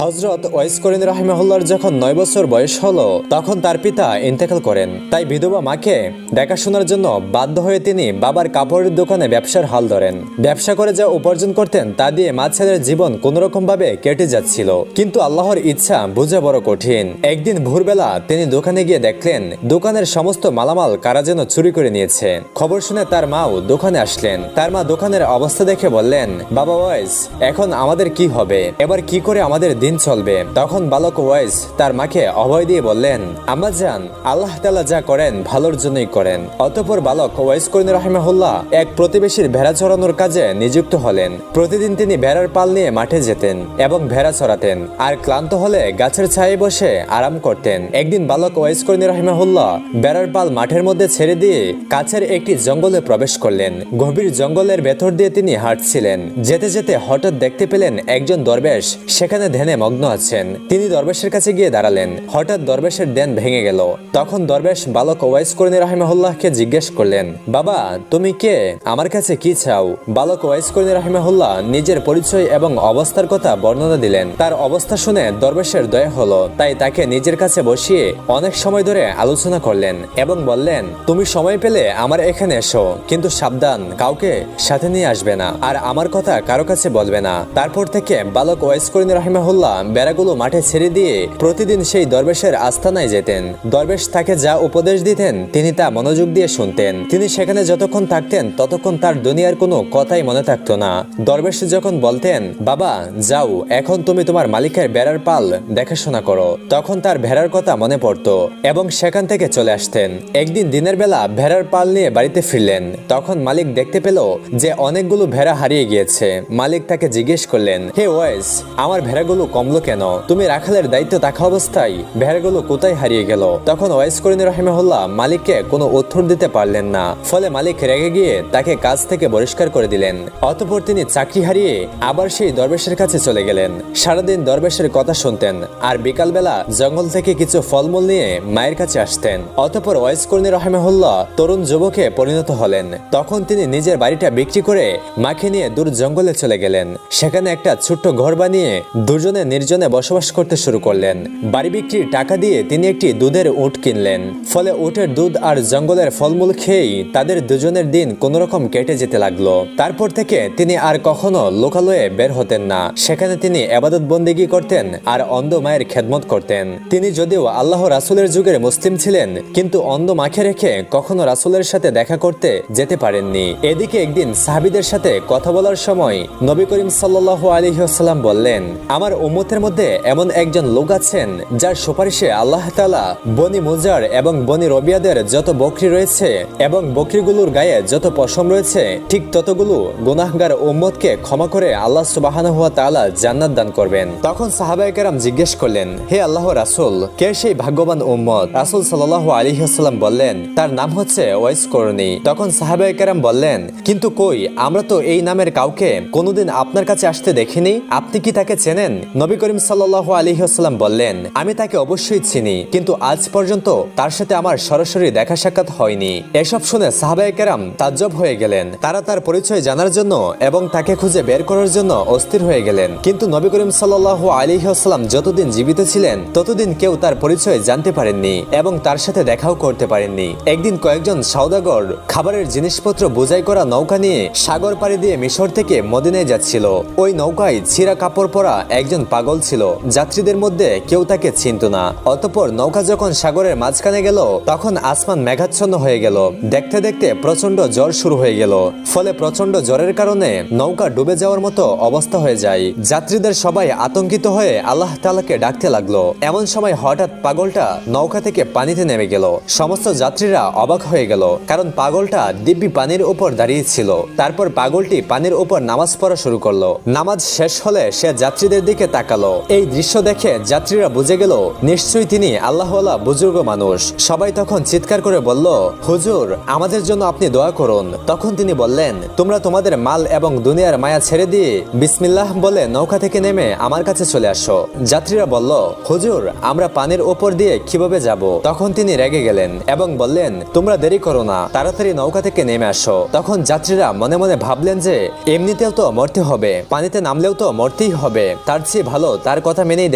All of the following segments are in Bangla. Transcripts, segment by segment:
হযরত ওয়াইস করিনী রাহিমাহুল্লাহর যখন 9 বছর বয়স হলো তখন তার পিতা ইন্তেকাল করেন। তাই বিধবা মাকে দেখাশোনার জন্য বাধ্য হয়ে তিনি বাবার কাপড়ের দোকানে ব্যবসার হাল ধরেন। ব্যবসা করে যা উপার্জন করতেন তা দিয়ে মা ছেলের জীবন কোনোরকম ভাবে কেটে যাচ্ছিল। কিন্তু আল্লাহর ইচ্ছা বোঝা বড় কঠিন। একদিন ভোরবেলা তিনি দোকানে গিয়ে দেখলেন দোকানের সমস্ত মালামাল কারা যেন চুরি করে নিয়েছে। খবর শুনে তার মাও দোকানে আসলেন। তার মা দোকানের অবস্থা দেখে বললেন, বাবা ওয়াইস, এখন আমাদের কি হবে? এবার কি করে আমাদের দিন চলবে? তখন বালক ওয়াইস তার মাকে অভয় দিয়ে বললেন, আম্মা জান, আল্লাহ তাআলা যা করেন ভালোর জন্যই করেন। অতঃপর বালক ওয়াইস করিনী রাহিমাহুল্লাহ এক প্রতিবেশীর ভেড়া চড়ানোর কাজে নিযুক্ত হলেন। প্রতিদিন তিনি ভেড়ার পাল নিয়ে মাঠে যেতেন এবং ভেড়া চড়াতেন, আর ক্লান্ত হলে গাছের ছায়ে বসে আরাম করতেন। একদিন বালক ওয়াইস করিনী রাহিমাহুল্লাহ ভেড়ার পাল মাঠের মধ্যে ছেড়ে দিয়ে কাছের একটি জঙ্গলে প্রবেশ করলেন। গভীর জঙ্গলের ভেতর দিয়ে তিনি হাঁটছিলেন। যেতে যেতে হঠাৎ দেখতে পেলেন একজন দরবেশ সেখানে ধ্যানে মগ্ন আছেন। তিনি দরবেশের কাছে গিয়ে দাঁড়ালেন। হঠাৎ দরবেশের ধ্যান ভেঙে গেল। তখন দরবেশ বালক ওয়াইস করিনী রাহিমাহুল্লাহকে জিজ্ঞেস করলেন, বাবা, তুমি কে? আমার কাছে কি চাও? বালক ওয়াইস করিনী রাহিমাহুল্লাহ নিজের পরিচয় এবং অবস্থার কথা বর্ণনা দিলেন। তার অবস্থা শুনে দরবেশের দয়া হলো, তাই তাকে নিজের কাছে বসিয়ে অনেক সময় ধরে আলোচনা করলেন এবং বললেন, তুমি সময় পেলে আমার এখানে এসো, কিন্তু সাবধান, কাউকে সাথে নিয়ে আসবে না, আর আমার কথা কারো কাছে বলবে না। তারপর থেকে বালক ওয়াইস করিনী রাহিমাহুল্লাহ বেড়াগুলো মাঠে ছেড়ে দিয়ে প্রতিদিন সেই দরবেশের আস্তানায় যেতেন। দরবেশ তাকে যা উপদেশ দিতেন তিনি তা মনোযোগ দিয়ে শুনতেন। তিনি সেখানে যতক্ষণ থাকতেন ততক্ষণ তার দুনিয়ার কোনো কথাই মনে থাকতো না। দরবেশ যখন বলতেন, বাবা যাও, এখন তুমি তোমার মালিকের ভেড়ার পাল দেখাশোনা করো, তখন তার ভেড়ার কথা মনে পড়তো এবং সেখান থেকে চলে আসতেন। একদিন দিনের বেলা ভেড়ার পাল নিয়ে বাড়িতে ফিরলেন। তখন মালিক দেখতে পেল যে অনেকগুলো ভেড়া হারিয়ে গিয়েছে। মালিক তাকে জিজ্ঞেস করলেন, হে ওয়াইস, আমার ভেড়াগুলো কমলো কেন? তুমি রাখালের দায়িত্ব থাকা অবস্থায় ভেড়াগুলো কোথায় হারিয়ে গেল? তখন ওয়াইস করিনী রাহিমাহুল্লাহ মালিককে কোনো উত্তর দিতে পারলেন না। ফলে মালিক রেগে গিয়ে তাকে কাজ থেকে বহিষ্কার করে দিলেন। অতঃপর তিনি চাকরি হারিয়ে আবার সেই দরবেশের কাছে চলে গেলেন। সারাদিন দরবেশের কথা শুনতেন আর বিকালবেলা জঙ্গল থেকে কিছু ফলমূল নিয়ে মায়ের কাছে আসতেন। অতঃপর ওয়াইস করিনী রাহিমাহুল্লাহ তরুণ যুবকে পরিণত হলেন। তখন তিনি নিজের বাড়িটা বিক্রি করে মাকে নিয়ে দূর জঙ্গলে চলে গেলেন। সেখানে একটা ছোট্ট ঘর বানিয়ে দুজনে নির্জনে বসবাস করতে শুরু করলেন। বাড়ি বিক্রির টাকা দিয়ে তিনি একটি দুধের উট কিনলেন। ফলে উটের দুধ আর জঙ্গলের ফলমূল খেয়েই তাদের দুজনের দিন কোনোরকম কেটে যেতে লাগলো। তারপর থেকে তিনি আর কখনো লোকালয়ে বের হতেন না। সেখানে তিনি ইবাদত বন্দেগী করতেন আর অন্ধ মায়ের খেদমত করতেন। তিনি যদিও আল্লাহ রাসূলের যুগের মুসলিম ছিলেন, কিন্তু অন্ধ মাকে রেখে কখনো রাসূলের সাথে দেখা করতে যেতে পারেননি। এদিকে একদিন সাহাবীদের সাথে কথা বলার সময় নবী করিম সাল্লাল্লাহু আলাইহি ওয়াসাল্লাম বললেন, আমার উম্মতের মধ্যে এমন একজন লোক আছেন যার সুপারিশে আল্লাহ তাআলা বনি মুজার এবং বনি রবিয়াদের যত বকরি রয়েছে এবং বকরিগুলোর গায়ে যত পশম রয়েছে ঠিক ততগুলো গুনাহগার উম্মতকে ক্ষমা করে আল্লাহ সুবহানাহু ওয়া তাআলা জান্নাত দান করবেন। তখন সাহাবায়ে কেরাম জিজ্ঞেস করলেন, হে আল্লাহর রাসূল, কে সেই ভাগ্যবান উম্মত? রাসূল সাল্লাল্লাহু আলাইহি ওয়াসাল্লাম বললেন, তার নাম হচ্ছে ওয়াইস করনী। তখন সাহাবায়ে কেরাম বললেন, কিন্তু কই, আমরা তো এই নামের কাউকে কোনোদিন আপনার কাছে আসতে দেখিনি, আপনি কি তাকে চেনেন? নবী করিম সাল্লাল্লাহু আলাইহি ওয়াসাল্লাম বললেন, আমি তাকে অবশ্যই চিনি, কিন্তু আজ পর্যন্ত তার সাথে আমার সরাসরি দেখা সাক্ষাৎ হয়নি। এসব শুনে সাহাবায়ে কেরাম তাজ্জব হয়ে গেলেন। তারা তার পরিচয় জানার জন্য এবং তাকে খুঁজে বের করার জন্য অস্থির হয়ে গেলেন। কিন্তু নবী করিম সাল্লাল্লাহু আলাইহি ওয়াসাল্লাম যতদিন জীবিত ছিলেন ততদিন কেউ তার পরিচয় জানতে পারেননি এবং তার সাথে দেখাও করতে পারেননি। একদিন কয়েকজন সওদাগর খাবারের জিনিসপত্র বোঝাই করা নৌকা নিয়ে সাগর পাড়ি দিয়ে মিশর থেকে মদিনায় যাচ্ছিল। ওই নৌকায় ছিঁড়া কাপড় পরা একজন পাগল ছিল। যাত্রীদের মধ্যে কেউ তাকে চিনত না। অতঃপর নৌকা যখন সাগরের মাঝখানে গেল তখন আসমান মেঘাচ্ছন্ন হয়ে গেল। দেখতে দেখতে প্রচন্ড জ্বর শুরু হয়ে গেল। ফলে প্রচন্ড জ্বরের কারণে নৌকা ডুবে যাওয়ার মতো অবস্থা হয়ে যায়। যাত্রীদের সবাই আতঙ্কিত হয়ে আল্লাহ তাআলাকে ডাকতে লাগলো। এমন সময় হঠাৎ পাগলটা নৌকা থেকে পানিতে নেমে গেল। সমস্ত যাত্রীরা অবাক হয়ে গেল, কারণ পাগলটা দিব্যি পানির উপর দাঁড়িয়ে ছিল। তারপর পাগলটি পানির উপর নামাজ পড়া শুরু করলো। নামাজ শেষ হলে সে যাত্রীদের দিকে তাকালো। এই দৃশ্য দেখে যাত্রীরা বুঝে গেল নিশ্চয়ই তিনি আল্লাহওয়ালা বুজুর্গ মানুষ। সবাই তখন চিৎকার করে বলল, হুজুর, আমাদের জন্য আপনি দোয়া করুন। তখন তিনি বললেন, তোমরা তোমাদের মাল এবং দুনিয়ার মায়া ছেড়ে দিয়ে বিসমিল্লাহ বলে নৌকা থেকে নেমে আমার কাছে চলে আসো। যাত্রীরা বলল, হুজুর, আমরা পানির উপর দিয়ে কিভাবে যাব? তখন তিনি রেগে গেলেন এবং বললেন, তোমরা দেরি করো না, তাড়াতাড়ি নৌকা থেকে নেমে আসো। তখন যাত্রীরা মনে মনে ভাবলেন যে এমনিতেও তো মরতে হবে, পানিতে নামলেও তো মরতেই হবে, তার চেয়ে ভালো তার কথা মেনেই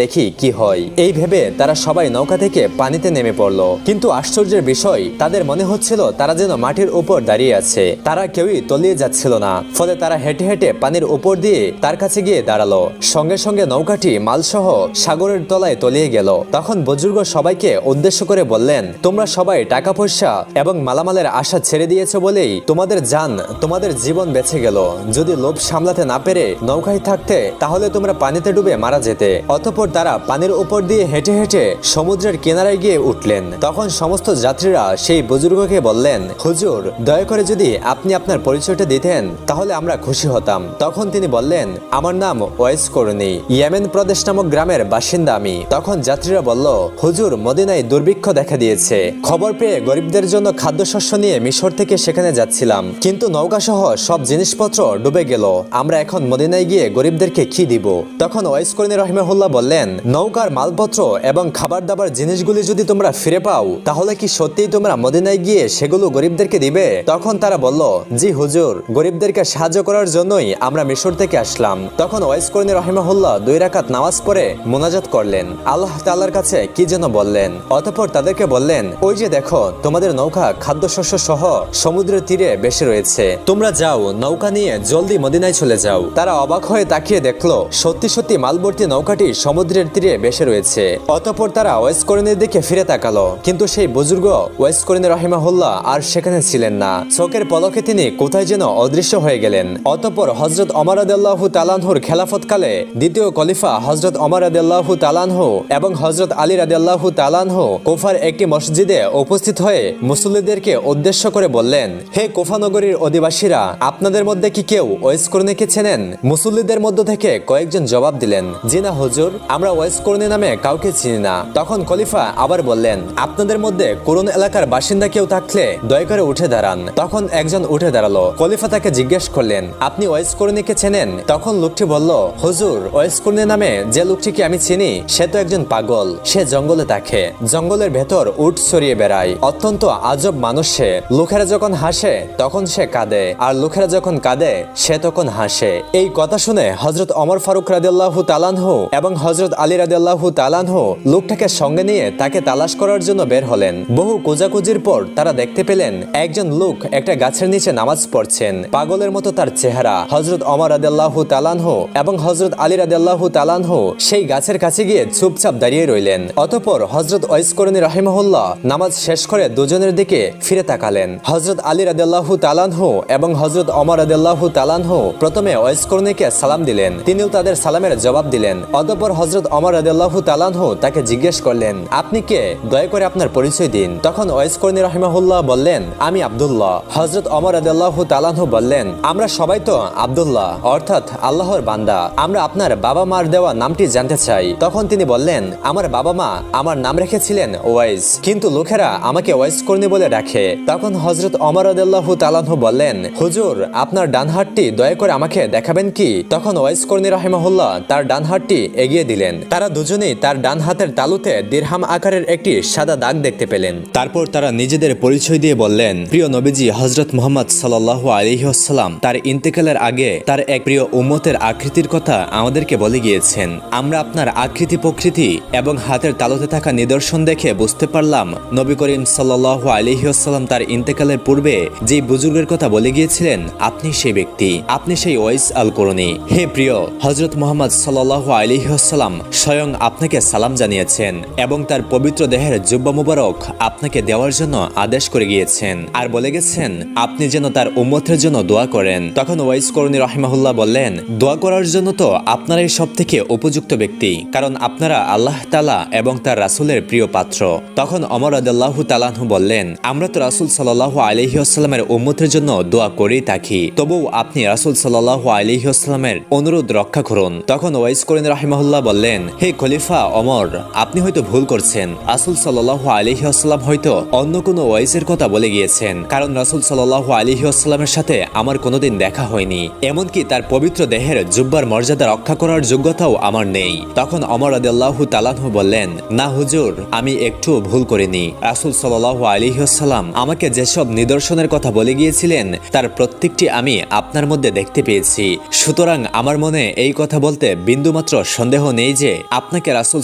দেখি কি হয়। এই ভেবে তারা সবাই নৌকা থেকে পানিতে নেমে পড়লো। কিন্তু আশ্চর্যের বিষয়, তাদের মনে হচ্ছিল তারা যেন মাটির উপর দাঁড়িয়ে আছে, তারা কেউই তলিয়ে যাচ্ছিল না। ফলে তারা হেঁটে হেঁটে পানির উপর দিয়ে তার কাছে গিয়ে দাঁড়ালো। সঙ্গে সঙ্গে নৌকাটি মালসহ সাগরের তলায় তলিয়ে গেল। তখন বুজুর্গ সবাইকে উদ্দেশ্য করে বললেন, তোমরা সবাই টাকা পয়সা এবং মালামালের আশা ছেড়ে দিয়েছো বলেই তোমাদের জান, তোমাদের জীবন বেঁচে গেল। যদি লোভ সামলাতে না পেরে নৌকায় থাকতে, তাহলে তোমরা পানিতে ডুবে মারা যেতে। অতঃপর তারা পানির উপর দিয়ে হেঁটে হেঁটে সমুদ্রের কিনারায় গিয়ে উঠলেন। তখন সমস্ত যাত্রীরা সেই বুজুর্গকে বললেন, হুজুর, দয়া করে যদি আপনি আপনার পরিচয়টা দিতেন তাহলে আমরা খুশি হতাম। তখন তিনি বললেন, আমার নাম ওয়াইস করুনি, ইয়েমেন প্রদেশ নামক গ্রামের বাসিন্দা আমি। তখন যাত্রীরা বলল, হুজুর, মদিনায় দুর্ভিক্ষ দেখা দিয়েছে। খবর পেয়ে গরিবদের জন্য খাদ্যশস্য নিয়ে মিশর থেকে সেখানে যাচ্ছিলাম, কিন্তু নৌকা সহ সব জিনিসপত্র ডুবে গেল। আমরা এখন মদিনায় গিয়ে গরিবদেরকে কি দিব? তখন ওয়াইস করুনি রহিমাহুল্লাহ বললেন, নৌকার মালপত্র এবং খাবার দাবার জিনিসগুলি যদি তোমরা ফিরে পাও, তাহলে কি সত্যিই তোমরা মদিনায় গিয়ে সেগুলো গরিবদেরকে দিবে? তখন তারা বলল, জি হুজুর, গরিবদেরকে সাহায্য করার জন্যই আমরা মিশর থেকে আসলাম। তখন ওয়াইস করুনি রহিমাহুল্লাহ 2 রাকাত নামাজ পড়ে মোনাজাত করলেন, আল্লাহ তাআলার কাছে কি যেন বললেন। অতঃপর তাদেরকে বললেন, ওই যে দেখো, তোমাদের নৌকা খাদ্যশস্য সহ সমুদ্রের তীরে বেশি রয়েছে, তোমরা যাও, নৌকা নিয়ে জলদি মদিনায় চলে যাও। তারা অবাক হয়ে তাকিয়ে দেখলো সত্যি সত্যি মালভর্তি নৌকাটি সমুদ্রের তীরে বেশি রয়েছে। অতঃপর তারা ওয়াইস করুনির দিকে ফিরে তাকালো, কিন্তু সেই বুজুর্গ ওয়াইস করুনি রহিমাহুল্লাহ আর সেখানে ছিলেন না। চোখের পলকে তিনি কোথায় যেন অদৃশ্য হয়ে গেলেন। অতঃপর হযরত ওমর রাদিয়াল্লাহু তাআলা আনহুর খেলাফতকালে দ্বিতীয় খলিফা হযরত ওমর রাদিয়াল্লাহু তাআলা আনহু এবং হযরত আলী রাদিয়াল্লাহু তাআলা আনহু কুফার একটি মসজিদে উপস্থিত হয়ে মুসল্লিদেরকে উদ্দেশ্য করে বললেন, হে কুফা নগরীর অধিবাসীরা, আপনাদের মধ্যে কি কেউ ওয়াইস করুনিকে চেনেন? মুসল্লিদের মধ্য থেকে কয়েকজন জবাব দিলেন, জি না হুজুর, আমরা ওয়াইস করুনি নামে কাউকে চিনি না। তখন খলিফা আবার বললেন, আপনাদের মধ্যে কুরুন এলাকার বাসিন্দা কেউ থাকলে দয়া করে উঠে দাঁড়ান। তখন একজন উঠে দাঁড়ালো। খলিফা তাকে জিজ্ঞেস করলেন, আপনি ওয়াইস করুনিকে চেনেন? তখন লোকটি বলল, হুজুর, ওয়াইস করুনি নামে যে লোকটিকে আমি চিনি সে তো একজন পাগল, সে জঙ্গলে থাকে, জঙ্গলের ভেতর উট ছড়িয়ে বেড়ায়, অত্যন্ত আজব মানুষ সে। লোকেরা যখন হাসে তখন সে কাঁদে, আর লোকেরা যখন কাঁদে সে তখন হাসে। এই কথা শুনে হযরত ওমর ফারুক রাদিয়াল্লাহু তাআলা আনহু এবং হযরত আলী রাদিয়াল্লাহু তাআলা আনহু লোকটাকে সঙ্গে নিয়ে তাকে তালাশ করার জন্য বের হলেন। বহু খোঁজাখুঁজির পর তারা দেখতে পেলেন একজন লোক একটা গাছের নিচে নামাজ পড়ছেন, পাগলের মতো তার চেহারা। হযরত ওমর রাদিয়াল্লাহু তাআলা আনহু এবং হযরত আলী রাদিয়াল্লাহু তাআলা আনহু সেই গাছের কাছে গিয়ে চুপচাপ দাঁড়িয়ে রইলেন। অতঃপর হযরত ওয়াইস করুনি রাহিমাহুল্লাহ নামাজ শেষ করে দুজনের দিকে ফিরে তাকালেন। হযরত আলী রাদিয়াল্লাহু তাআলা আনহু এবং হযরত ওমর রাদিয়াল্লাহু তাআলা আনহু প্রথমে ওয়াইস করুনিকে সালাম দিলেন, তিনিও তাদের সালামের জবাব দিলেন। অতঃপর হযরত ওমর রাদিয়াল্লাহু তাআলা আনহু তাকে জিজ্ঞেস করলেন, আপনি কে? দয়া করে আপনার পরিচয় দিন। তখন ওয়াইস করুনি রাহিমাহুল্লাহ বললেন, আমি আব্দুল্লাহ। হযরত ওমর রাদিয়াল্লাহু তাআলা আনহু বললেন, আমরা সবাই তো আব্দুল্লাহ অর্থাৎ আল্লাহর বান্দা, আমরা আপনার বাবা মার দেওয়া নামটি জানতে চাই। তখন তিনি বললেন, আমার বাবা মা আমার নাম রেখেছিলেন ওয়াইস, কিন্তু লোকেরা আমাকে ওয়াইস করুনি বলে ডাকে। তখন হযরত ওমর রাদিয়াল্লাহু তাআলা আনহু বললেন, হুজুর, আপনার ডান হাতটি দয়া করে আমাকে দেখাবেন কি? তখন ওয়াইস করুনি রাহিমাহুল্লাহ তার ডান হাতটি এগিয়ে দিলেন। তারা দুজনেই তার ডান হাতের তালুতে দিরহাম আকারের একটি সাদা দাগ দেখতে পেলেন। তারপর তারা নিজেদের পরিচয় দিয়ে বললেন, প্রিয় নবীজি হযরত মুহাম্মদ সাল্লাল্লাহু আলাইহি ওয়াসাল্লাম তার ইন্তেকালের আগে তার এক প্রিয় উম্মতের আকৃতির কথা আমাদেরকে বলে গিয়েছেন। আমরা আপনার আকৃতি প্রকৃতি এবং হাতের তালুতে থাকা নিদর্শন দেখে বুঝতে পারলাম নবী করিম সাল্লাল্লাহু আলাইহি ওয়াসাল্লাম তার ইন্তেকালের পূর্বে যেই বুজুর্গের কথা বলে গিয়েছিলেন আপনি সেই ব্যক্তি, আপনি সেই ওয়াইস আল করুনি। হে প্রিয় হযরত মুহাম্মদ সাল্লাল্লাহু আলাইহি ওয়াসাল্লাম স্বয়ং আপনাকে সালাম জানিয়েছেন এবং তার পবিত্র দেহের জুব্বা মুবারক আপনাকে দেওয়ার জন্য আদেশ করে গিয়েছেন, আর বলে গেছেন আপনি যেন তার উম্মতের জন্য দোয়া করেন। তখন ওয়াইস করুনি রাহিমাহুল্লাহ বললেন, দোয়া করার জন্য তো আপনারাই সবথেকে উপযুক্ত ব্যক্তি, কারণ আপনারা আল্লাহ তাআলা এবং তার রাসূলের প্রিয় পাত্র। তখন ওমর রাদিয়াল্লাহু তাআলা আনহু বললেন, আমরা তো রাসূল সাল্লাল্লাহু আলাইহি ওয়াসাল্লামের উম্মতের জন্য দোয়া করেই থাকি, তবু আপনি রাসূল সাল্লাল্লাহু আলাইহি ওয়াসাল্লামের অনুরোধ রক্ষা করুন। তখন ওয়াইস করুনি রাহিমাহুল্লাহ বললেন, হে খলিফা ওমর, আপনি হয়তো ভুল করছেন, রাসূল সাল্লাল্লাহু আলাইহি ওয়াসাল্লাম হয়তো অন্য কোনো ওয়াইসের কথা বলে গিয়েছেন, কারণ রাসূল সাল্লাল্লাহু আলাইহি ওয়াসাল্লামের সাথে আমার কোনোদিন দেখা হয়নি, এমনকি তার পবিত্র দেহের জুব্বার মর্যাদা রক্ষা করার যোগ্যতাও আমার নেই। তখন ওমর রাদিয়াল্লাহু তাআলা আনহু বললেন, না হুজুর, আমি একটু ভুল করিনি, রাসূল সাল্লাল্লাহু আলাইহি ওয়াসাল্লাম আমাকে যেসব নিদর্শনের কথা বলে গিয়েছিলেন তার প্রত্যেকটি আমি আপনার মধ্যে দেখতে পেয়েছি, সুতরাং আমার মনে এই কথা বলতে বিন্দুমাত্র সন্দেহ নেই যে আপনাকে রাসূল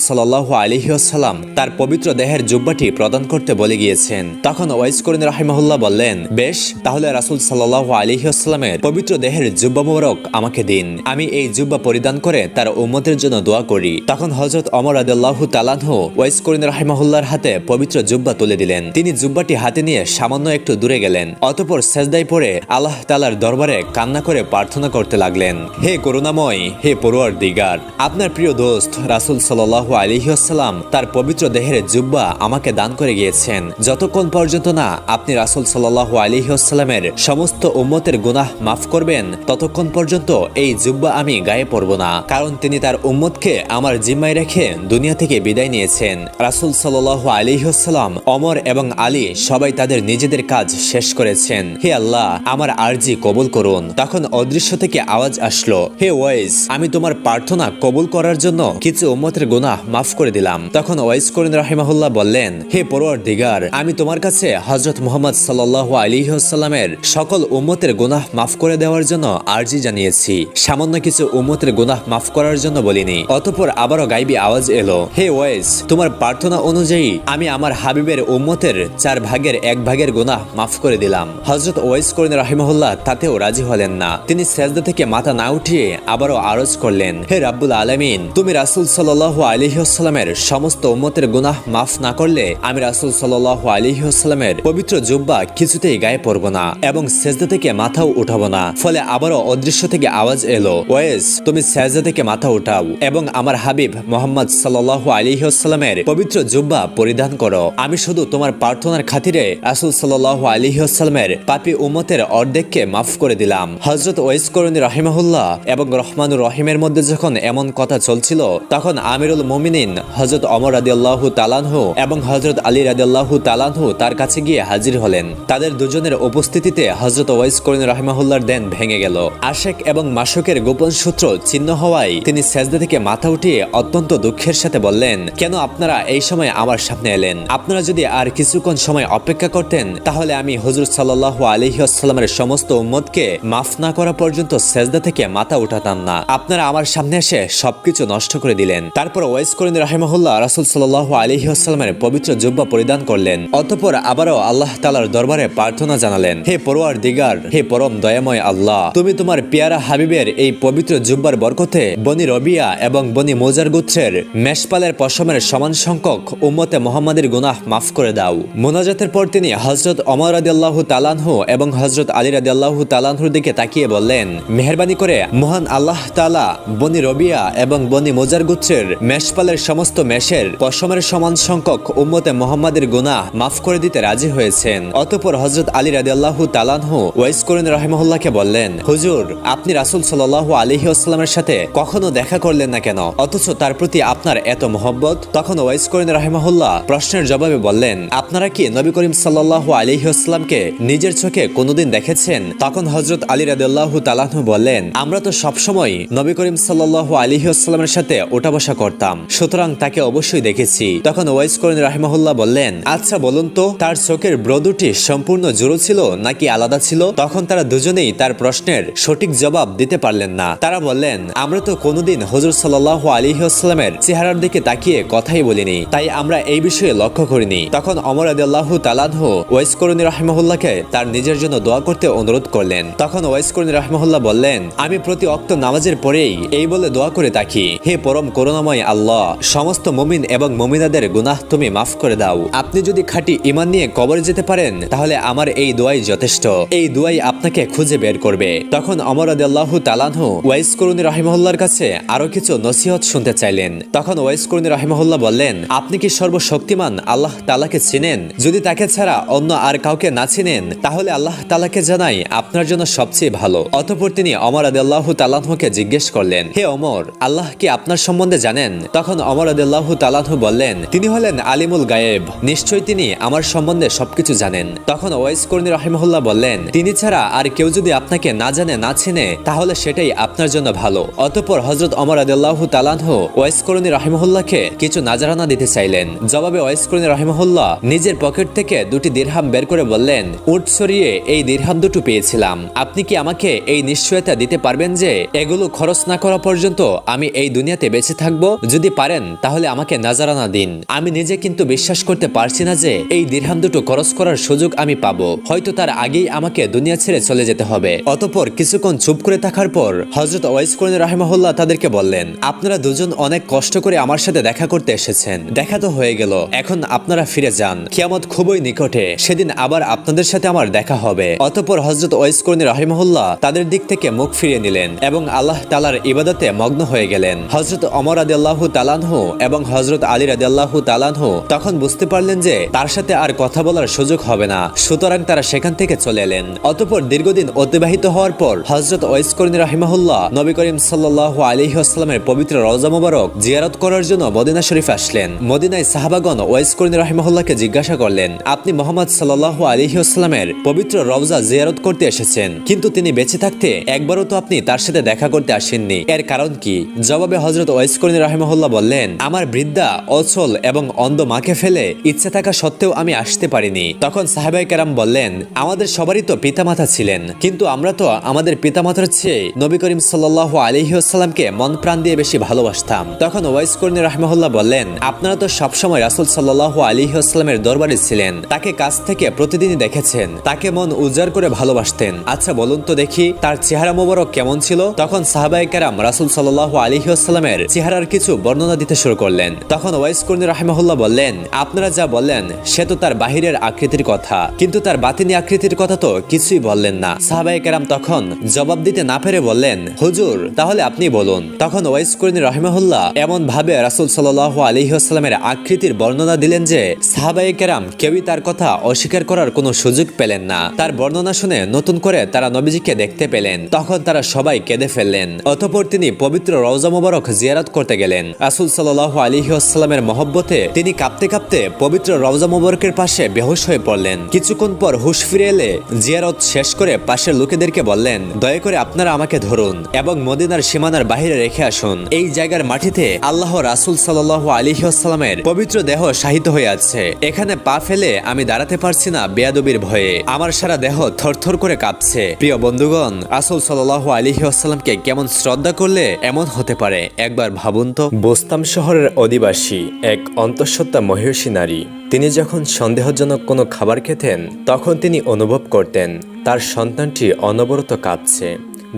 সাল্লাল্লাহু আলাইহি ওয়াসাল্লাম তার পবিত্র দেহের জুব্বাটি প্রদান করতে বলে গিয়েছেন। তখন ওয়াইস করিনী রাহিমাহুল্লাহ বললেন, বেশ, তাহলে রাসূল সাল্লাল্লাহু আলাইহি ওয়াসাল্লামের পবিত্র দেহের জুব্বা মোবারক আমাকে দিন, আমি এই জুব্বা পরিধান করে তার উম্মতের জন্য দোয়া করি। তখন হযরত ওমর রাদিয়াল্লাহু তাআলা আনহু ওয়াইস করিনী রাহিমাহুল্লাহর হাতে পবিত্র জুব্বা তুলে দিলেন। তিনি জুব্বাটি হাতে নিয়ে সামান্য একটু দূরে গেলেন, অতঃপর সেজদায় পড়ে আল্লাহ তাআলার দরবারে কান্না করে প্রার্থনা করতে লাগলেন, হে করুণাময়, হে পরওয়ারদিগার, আপনার প্রিয় দোস্ত রাসূল সাল্লাল্লাহু আলাইহি ওয়াসাল্লাম তার পবিত্র দেহের জুব্বা আমাকে দান করে গিয়েছেন। যতক্ষণ পর্যন্ত না আপনি রাসূল সাল্লাল্লাহু আলাইহি ওয়াসাল্লামের সমস্ত উম্মতের গুনাহ মাফ করবেন, ততক্ষণ পর্যন্ত এই জুব্বা আমি গায়ে পরব না, কারণ তিনি তার উম্মতকে আমার জিম্মায় রেখে দুনিয়া থেকে বিদায় নিয়েছেন। রাসূল সাল্লাল্লাহু আলাইহি ওয়াসাল্লাম, ওমর এবং আলী সবাই তাদের নিজেদের কাজ শেষ করেছেন। হে আল্লাহ, আমার আরজি কবুল করুন। তখন অদৃশ্য থেকে আওয়াজ আসলো, হে ওয়াইস, আমি তোমার প্রার্থনা কবুল করার জন্য কিছু উম্মতের গুনাহ মাফ করে দিলাম। তখন ওয়াইস করিনী রাহিমাহুল্লাহ বললেন, হে পরওয়ারদিগার, আমি তোমার কাছে হযরত মুহাম্মদ সাল্লাল্লাহু আলাইহি ওয়াসাল্লামের সকল উম্মতের গুনাহ মাফ করে দেওয়ার জন্য আরজি জানিয়েছি, সামান্য কিছু উম্মতের গুনাহ মাফ করার জন্য বলিনি। অতঃপর আবারও গায়বী আওয়াজ এলো, হে ওয়াইস, তোমার প্রার্থনা অনুযায়ী আমি আমার হাবিবের উম্মতের 4/1 গুনাহ মাফ করে দিলাম। হযরত ওয়াইস করিনী রাহিমাহুল্লাহ তাতেও রাজি হলেন না। তিনি সেজদা থেকে মাথা না উঠিয়ে আবারও আরজ করলেন, হে রাব্বুল আলামিন, তুমি রাসূল সাল্লাল্লাহু আলাইহি ওয়াসাল্লামের সমস্ত উম্মতের গুনাহ মাফ না করলে আমি রাসূল সাল্লাল্লাহু আলাইহি ওয়াসাল্লামের পবিত্র জুব্বা কিছুতেই গায়ে পরব না এবং সেজদা থেকে মাথাও উঠাবো না। ফলে আবারও অদৃশ্য থেকে আওয়াজ এলো, ওয়াইস, তুমি সেজদা থেকে মাথা উঠাও এবং আমার হাবিব মুহাম্মদ সাল্লাল্লাহু আলাইহি ওয়াসাল্লামের পবিত্র জুব্বা পরিধান করো। আমি শুধু তোমার প্রার্থনার খাতিরে রাসূল সাল্লাল্লাহু আলাইহি ওয়াসাল্লামের পাপী উম্মতের অর্ধেককে মাফ করে দিলাম। হযরত ওয়াইস করিনী রাহিমাহুল্লাহ এবং রহমানুর রহিমের মধ্যে যখন এমন কথা চলছিল, তখন আমিরুল মুমিনিন হযরত ওমর রাদিয়াল্লাহু তাআলা আনহু এবং হযরত আলী রাদিয়াল্লাহু তাআলা আনহু তার কাছে গিয়ে হাজির হলেন। তাদের দুজনের উপস্থিতিতে হযরত ওয়াইস করিনী রাহিমাহুল্লাহর দেন ভেঙে গেল। আশেক এবং মাশুকের গোপন সূত্র ছিন্ন হওয়ায় তিনি সেজদা থেকে মাথা উঠিয়ে অত্যন্ত দুঃখের সাথে বললেন, কেন আপনারা এই সময় আমার সামনে এলেন? আপনারা যদি আর কিছুক্ষণ সময় অপেক্ষা করতেন তাহলে আমি হুজুর সাল্লাল্লাহু আলাইহি ওয়াসাল্লামের সমস্ত উম্মতকে মাফ না করা পর্যন্ত সেজদা থেকে মাথা উঠাতাম না। আপনারা আমার সামনে এসে সবকিছু নষ্ট করে দিলেন। তারপর ওয়াইস করিনী রাহিমাহুল্লাহ রাসূল সাল্লাল্লাহু আলাইহি ওয়াসাল্লামের পবিত্র জুব্বা পরিধান করলেন। অতঃপর আবারও আল্লাহ তাআলার দরবারে প্রার্থনা জানালেন, হে পরওয়ারদিগার, হে পরম দয়াময় আল্লাহ, তুমি তোমার পেয়ারা হাবিবের এই পবিত্র জুব্বার বরকতে বনি রবিয়া এবং বনি মুজার গোত্রের মেষপালের পশমের সমান সংখ্যক উম্মতে মুহাম্মাদের গুনাহ মাফ করে দাও। মুনাজাতের পর তিনি হযরত ওমর রাদিয়াল্লাহু তাআলা আনহু এবং হযরত আলী রাদিয়াল্লাহু তাআলা আনহুর দিকে তাকিয়ে বললেন, মেহেরবানি করে মহান আল্লাহ তাআলা বনি রবিয়া এবং বনি মুজার গোত্রের মেষপালের সমস্ত মেষের পশমের সমান সংখ্যক উম্মতে মুহাম্মাদের গুনাহ মাফ করে দিতে রাজি হয়েছেন। অতঃপর হযরত আলী রাদিয়াল্লাহু তাআলা আনহু ওয়াইস করিনী রাহিমাহুল্লাহকে বললেন, হুজুর, আপনি রাসূল সাল্লাল্লাহু আলাইহি ওয়াসাল্লামের সাথে কখনো দেখা করলেন না কেন, অথচ তার প্রতি আপনার এত মহব্বত? তখন ওয়াইস করিনী রাহিমাহুল্লাহ প্রশ্নের জবাবে বললেন, আপনারা কি নবী করিম সাল্লাল্লাহু আলাইহি ওয়াসাল্লামকে নিজের চোখে কোনোদিন দেখেছেন? তখন হযরত আলী রাদিয়াল্লাহু তাআলা আনহু বললেন, আমরা তো সবসময় নবী করিম সাল্লাল্লাহু আলাইহি ওয়াসাল্লামের সাথে ওঠা বসা করতাম, সুতরাং তাকে অবশ্যই দেখেছি। তখন ওয়াইস করিনী রাহিমাহুল্লাহ বললেন, আচ্ছা বলুন তো, তার চোখের ব্র দুটি সম্পূর্ণ জোড়ো ছিল নাকি আলাদা ছিল? তখন তারা দুজনেই তার প্রশ্নের সঠিক জবাব দিতে পারলেন না। তারা বললেন, আমরা তো কোনোদিন হুজুর সাল্লাল্লাহু আলাইহি ওয়াসাল্লামের চেহারার দিকে তাকিয়ে কথাই বলিনি, তাই আমরা এই বিষয়ে লক্ষ্য করিনি। তখন ওমর রাদিয়াল্লাহু তাআলা আনহু ওয়াইস করিনী রাহিমাহুল্লাহকে তার নিজের জন্য দোয়া করতে অনুরোধ করলেন। তখন ওয়াইস করিনী রাহিমাহুল্লাহ বললেন, আমি প্রতি ওয়াক্ত নামাজের পরেই এই বলে দোয়া করে থাকি, হে পরম করুণাময় আল্লাহ, সমস্ত মুমিন এবং মুমিনাদের গুনাহ তুমি মাফ করে দাও। আপনি যদি খাঁটি ঈমান নিয়ে কবরে যেতে পারেন তাহলে আমার এই দোয়াই যথেষ্ট, এই দোয়াই আপনাকে খুঁজে বের করবে। তখন ওমর রাদিয়াল্লাহু তাআলা আনহু ওয়াইস করিনী রাহিমাহুল্লাহর কাছে আরো কিছু নসিহত শুনতে চাইলেন। তখন ওয়াইস করিনী রাহিমাহুল্লাহ বললেন, আপনি কি সর্বশক্তিমান আল্লাহ তাআলাকে চিনেন? যদি তাকে ছাড়া অন্য আর কাউকে না চিনেন তাহলে আল্লাহ তাআলাকে জানাই আপনার জন্য সবচেয়ে ভালো। অতঃপর তিনি ওমর রাদিয়াল্লাহু তাআলা আনহুকে জিজ্ঞেস করলেন, হে ওমর, আল্লাহ কি আপনার সম্বন্ধে জানেন? তখন ওমর রাদিয়াল্লাহু তাআলা আনহু বললেন, তিনি হলেন আলিমুল গায়েব, নিশ্চয়ই তিনি আমার সম্বন্ধে সবকিছু জানেন। তখন ওয়াইস করিনী রাহিমাহুল্লাহ বললেন, তিনি ছাড়া আর কেউ যদি আপনাকে না জানে না চিনে তাহলে সেটাই আপনার জন্য ভালো। অতঃপর হযরত ওমর রাদিয়াল্লাহু তাআলা আনহু ওয়াইস করিনী রাহিমাহুল্লাহকে কিছু নাজারানা দিতে চাইলেন। জবাবে ওয়াইস করিনী রাহিমাহুল্লাহ নিজের পকেট থেকে 2টি দিরহাম বের করে বললেন, উট সরিয়ে এই দিরহাম দুটো পেয়েছিলাম, আপনি কি আমাকে এই নিশ্চয়তা দিতে পারবেন যে এগুলো খরচ না করা পর্যন্ত পর্যন্ত আমি এই দুনিয়াতে বেঁচে থাকবো? যদি পারেন তাহলে আমাকে নাজারানা দিন। আমি নিজে কিন্তু বিশ্বাস করতে পারছি না যে এই দিরহাম দুটো খরচ করার সুযোগ আমি পাবো। হয়তো তার আগেই আমাকে দুনিয়া ছেড়ে চলে যেতে হবে। অতঃপর কিছুক্ষণ চুপ করে থাকার পর হযরত ওয়াইস করনী রাহিমাহুল্লাহ তাদেরকে বললেন, আপনারা দুজন অনেক কষ্ট করে আমার সাথে দেখা করতে এসেছেন। দেখা তো হয়ে গেল, এখন আপনারা ফিরে যান। কিয়ামত খুবই নিকটে, সেদিন আবার আপনাদের সাথে আমার দেখা হবে। অতঃপর হযরত ওয়াইস করনী রাহিমাহুল্লাহ তাদের দিক থেকে মুখ ফিরিয়ে নিলেন এবং আল্লাহ তাআলার ইবাদতে মগ্ন হয়ে গেলেন। হযরত ওমর রাদিয়াল্লাহু তাআলা আনহু এবং হযরত আলী রাদিয়াল্লাহু তাআলা আনহু তখন বুঝতে পারলেন যে তার সাথে আর কথা বলার সুযোগ হবে না, সুতরাং তারা সেখান থেকে চলে এলেন। অতঃপর দীর্ঘদিন অতিবাহিত হওয়ার পর হযরত ওয়াইস করনী রাহিমাহুল্লাহ নবী করিম সাল্লাল্লাহু আলাইহি ওয়াসাল্লামের পবিত্র রওজা মুবারক জিয়ারত করার জন্য মদিনা শরীফ আসলেন। মদিনায় সাহাবাগণ ওয়াইস করনী রাহিমাহুল্লাহকে জিজ্ঞাসা করলেন, আপনি মুহাম্মদ সাল্লাল্লাহু আলাইহি ওয়াসাল্লামের পবিত্র রওজা জিয়ারত করতে এসেছেন, কিন্তু তিনি বেঁচে থাকতে একবারও তো আপনি তার সাথে দেখা করতে আসেননি, এর কারণ কি? জবাবে হযরত ওয়াইস করনী রাহিমাহুল্লাহ বললেন, আমার বৃদ্ধা, অচল এবং অন্ধ মাকে ফেলে ইচ্ছে থাকা সত্ত্বেও আমি আসতে পারিনি। তখন সাহাবায়ে কেরাম বললেন, আমাদের সবারই তো পিতামাতা ছিলেন, কিন্তু আমরা তো আমাদের পিতামাতার চেয়ে নবী করিম সাল্লাল্লাহু আলাইহি ওয়াসাল্লামকে মন প্রাণ দিয়ে বেশি ভালোবাসতাম। তখন ওয়াইস করনী রাহিমাহুল্লাহ বললেন, আপনারা তো সবসময় রাসূল সাল্লাল্লাহু আলাইহি ওয়াসাল্লামের দরবারে ছিলেন, তাকে কাছ থেকে প্রতিদিনই দেখেছেন, তাকে মন উজাড় করে ভালোবাসতেন। আচ্ছা বলুন তো দেখি তার চেহারা মোবারক কেমন ছিল? তখন সাহাবায়ে কেরাম রাসূল সাল্লাল্লাহু আলাইহি ওয়াসাল্লামের চেহারার কিছু বর্ণনা দিতে শুরু করলেন। তখন ওয়াইস করনী রাহিমাহুল্লাহ বললেন, আপনারা যা বললেন সে তো তার বাহিরের আকৃতির কথা, কিন্তু তার বাতিনি আকৃতির কথা তো কিছুই বললেন না। সাহাবায়ে কেরাম তখন জবাব দিতে না পেরে বললেন, হুজুর তাহলে আপনি বলুন। তখন ওয়াইস করনী রাহিমাহুল্লাহ এমন ভাবে রাসূল সাল্লাল্লাহু আলাইহি ওয়াসাল্লামের আকৃতির বর্ণনা দিলেন যে সাহাবায়ে কেরাম কেউই তার কথা অস্বীকার করার কোনো সুযোগ পেলেন না। তার বর্ণনা শুনে নতুন করে তারা নবীজিকে দেখতে পেলেন। তখন তারা সবাই কেঁদে ফেললেন। অতঃপর তিনি পবিত্র রওজা মুবারক জিয়ারত করতে গেলেন। রাসূল সাল্লাল্লাহু আলাইহি ওয়াসাল্লামের মহব্বতে তিনি কাঁপতে কাঁপতে পবিত্র রওজা মুবারকের পাশে বেহুশ হয়ে পড়লেন। কিছুক্ষণ পর হুঁশ ফিরে এলে জিয়ারত শেষ করে পাশের লোকেদেরকে বললেন, দয়া করে আপনারা আমাকে ধরুন এবং মদিনার সীমানার বাইরে রেখে আসুন। এই জায়গার মাটিতে আল্লাহ রাসূল সাল্লাল্লাহু আলাইহি ওয়াসাল্লামের পবিত্র দেহ শায়িত হয়ে আছে। এখানে পা ফেলে আমি দাঁড়াতে পারছি না বেয়াদবির ভয়ে, আমার সারা দেহ থরথর করে কাঁপছে। প্রিয় বন্ধুগণ, রাসূল সাল্লাল্লাহু আলাইহি ওয়াসাল্লামকে কেমন শ্রদ্ধা করলে এমন হতে পারে একবার ভাবুন তো। বোস্তাম শহরের অধিবাসী এক অন্তঃসত্ত্বা মহিষী নারী, তিনি যখন সন্দেহজনক কোনো খাবার খেতেন তখন তিনি অনুভব করতেন তার সন্তানটি অনবরত কাঁপছে।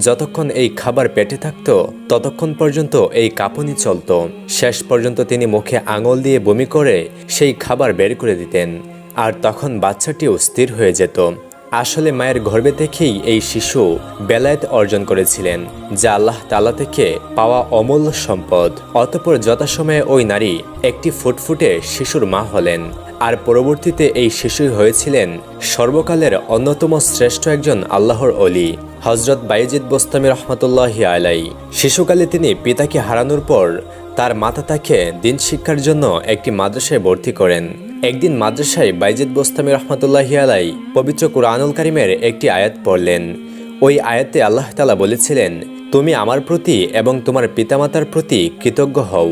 যতক্ষণ এই খাবার পেটে থাকত ততক্ষণ পর্যন্ত এই কাঁপুনি চলত। শেষ পর্যন্ত তিনি মুখে আঙুল দিয়ে বমি করে সেই খাবার বের করে দিতেন, আর তখন বাচ্চাটিও স্থির হয়ে যেত। আসলে মায়ের গর্ভে থেকেই এই শিশু বেলায়েত অর্জন করেছিলেন, যা আল্লাহ তাআলা থেকে পাওয়া অমূল্য সম্পদ। অতঃপর যথাসময়ে ওই নারী একটি ফুটফুটে শিশুর মা হলেন, আর পরবর্তীতে এই শিশুই হয়েছিলেন সর্বকালের অন্যতম শ্রেষ্ঠ একজন আল্লাহর ওলি, হযরত বায়েজিদ বোস্তামী রহমাতুল্লাহি আলাইহি। শিশুকালে তিনি পিতাকে হারানোর পর তার মাতা তাকে দিন শিক্ষার জন্য একটি মাদ্রাসায় ভর্তি করেন। একদিন মাদ্রাসায় বায়েজিদ বোস্তামী রহমাতুল্লাহি আলাইহি পবিত্র কুরআনুল কারীমের একটি আয়াত পড়লেন। ওই আয়াতে আল্লাহ তাআলা বলেছিলেন, তুমি আমার প্রতি এবং তোমার পিতামাতার প্রতি কৃতজ্ঞ হও।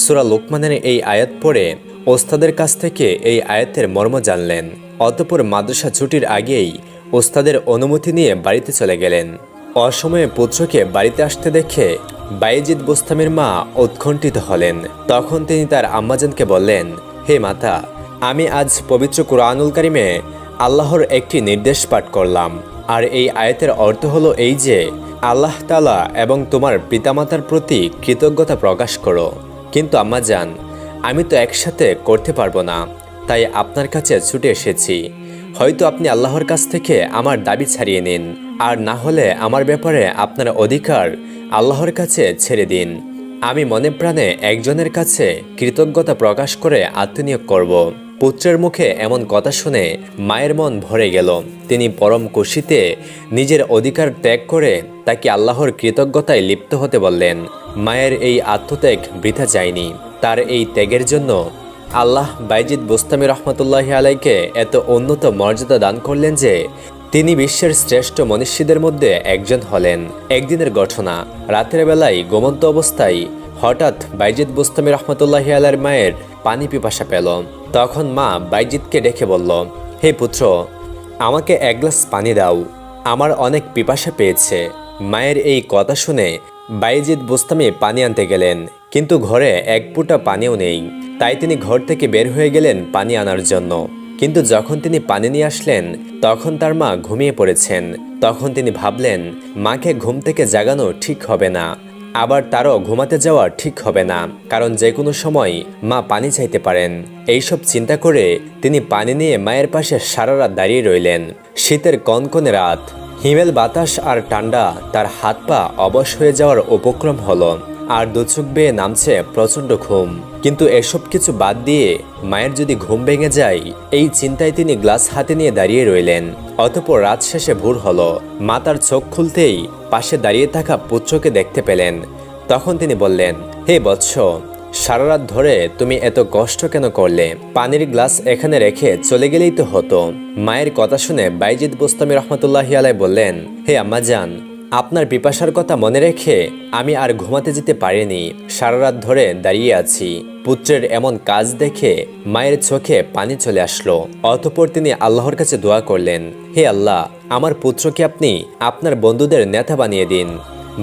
সূরা লোকমানের এই আয়াত পড়ে ওস্তাদের কাছ থেকে এই আয়াতের মর্ম জানলেন। অতঃপর মাদ্রাসা ছুটির আগেই ওস্তাদের অনুমতি নিয়ে বাড়িতে চলে গেলেন। অসময়ে পুত্রকে বাড়িতে আসতে দেখে বায়েজিদ বোস্তামীর মা উৎকণ্ঠিত হলেন। তখন তিনি তার আম্মাজানকে বললেন, হে মাতা, আমি আজ পবিত্র কুরআনুল কারীমে আল্লাহর একটি নির্দেশ পাঠ করলাম, আর এই আয়াতের অর্থ হলো এই যে আল্লাহ তাআলা এবং তোমার পিতামাতার প্রতি কৃতজ্ঞতা প্রকাশ করো। কিন্তু আম্মাজান, আমি তো একসাথে করতে পারবো না, তাই আপনার কাছে ছুটে এসেছি। হয়তো আপনি আল্লাহর কাছ থেকে আমার দাবি ছাড়িয়ে নিন, আর না হলে আমার ব্যাপারে আপনার অধিকার আল্লাহর কাছে ছেড়ে দিন। আমি মনে প্রাণে একজনের কাছে কৃতজ্ঞতা প্রকাশ করে আত্মনিয়োগ করব। পুত্রের মুখে এমন কথা শুনে মায়ের মন ভরে গেল। তিনি পরম খুশিতে নিজের অধিকার ত্যাগ করে তাকে আল্লাহর কৃতজ্ঞতায় লিপ্ত হতে বললেন। মায়ের এই আত্মত্যাগ বৃথা যায়নি। তার এই ত্যাগের জন্য আল্লাহ বায়েজিদ বোস্তামী রহমাতুল্লাহি আলাইহিকে এত উন্নত মর্যাদা দান করলেন যে তিনি বিশ্বের শ্রেষ্ঠ মনীষীদের মধ্যে একজন হলেন। একদিনের ঘটনা, রাতের বেলায় ঘুমন্ত অবস্থায় হঠাৎ বায়েজিদ বোস্তামী রহমাতুল্লাহি আলাইহির মায়ের পানি পিপাসা পেল। তখন মা বায়েজিদকে ডেকে বলল, হে পুত্র, আমাকে এক গ্লাস পানি দাও, আমার অনেক পিপাসা পেয়েছে। মায়ের এই কথা শুনে বাইজিদ বুস্তামি পানি আনতে গেলেন, কিন্তু ঘরে এক ফোঁটা পানিও নেই। তাই তিনি ঘর থেকে বের হয়ে গেলেন পানি আনার জন্য। কিন্তু যখন তিনি পানি নিয়ে আসলেন তখন তার মা ঘুমিয়ে পড়েছেন। তখন তিনি ভাবলেন মাকে ঘুম থেকে জাগানো ঠিক হবে না, আবার তারও ঘুমাতে যাওয়া ঠিক হবে না, কারণ যে কোনো সময় মা পানি চাইতে পারেন। এইসব চিন্তা করে তিনি পানি নিয়ে মায়ের পাশে সারা রাত দাঁড়িয়ে রইলেন। শীতের কনকনে রাত, হিমেল বাতাস আর ঠান্ডা, তার হাত পা অবশ হয়ে যাওয়ার উপক্রম হলো, আর দুচোখ বেয়ে নামছে প্রচণ্ড ঘুম। কিন্তু এসব কিছু বাদ দিয়ে মায়ের যদি ঘুম ভেঙে যায়, এই চিন্তায় তিনি গ্লাস হাতে নিয়ে দাঁড়িয়ে রইলেন। অতঃপর রাত শেষে ভোর হলো। মা তার চোখ খুলতেই পাশে দাঁড়িয়ে থাকা পুত্রকে দেখতে পেলেন। তখন তিনি বললেন, হে বৎস, সারা রাত ধরে তুমি এত কষ্ট কেন করলে? পানির গ্লাস এখানে রেখে চলে গেলেই তো হতো। মায়ের কথা শুনে বাইজিদ বুস্তামি রহমতুল্লাহি আলাইহি বললেন, হে আম্মাজান, আপনার পিপাসার কথা মনে রেখে আমি আর ঘুমাতে যেতে পারিনি, সারা রাত ধরে দাঁড়িয়ে আছি। পুত্রের এমন কাজ দেখে মায়ের চোখে পানি চলে আসলো। অতঃপর তিনি আল্লাহর কাছে দোয়া করলেন, হে আল্লাহ, আমার পুত্রকে আপনি আপনার বন্ধুদের নেতা বানিয়ে দিন।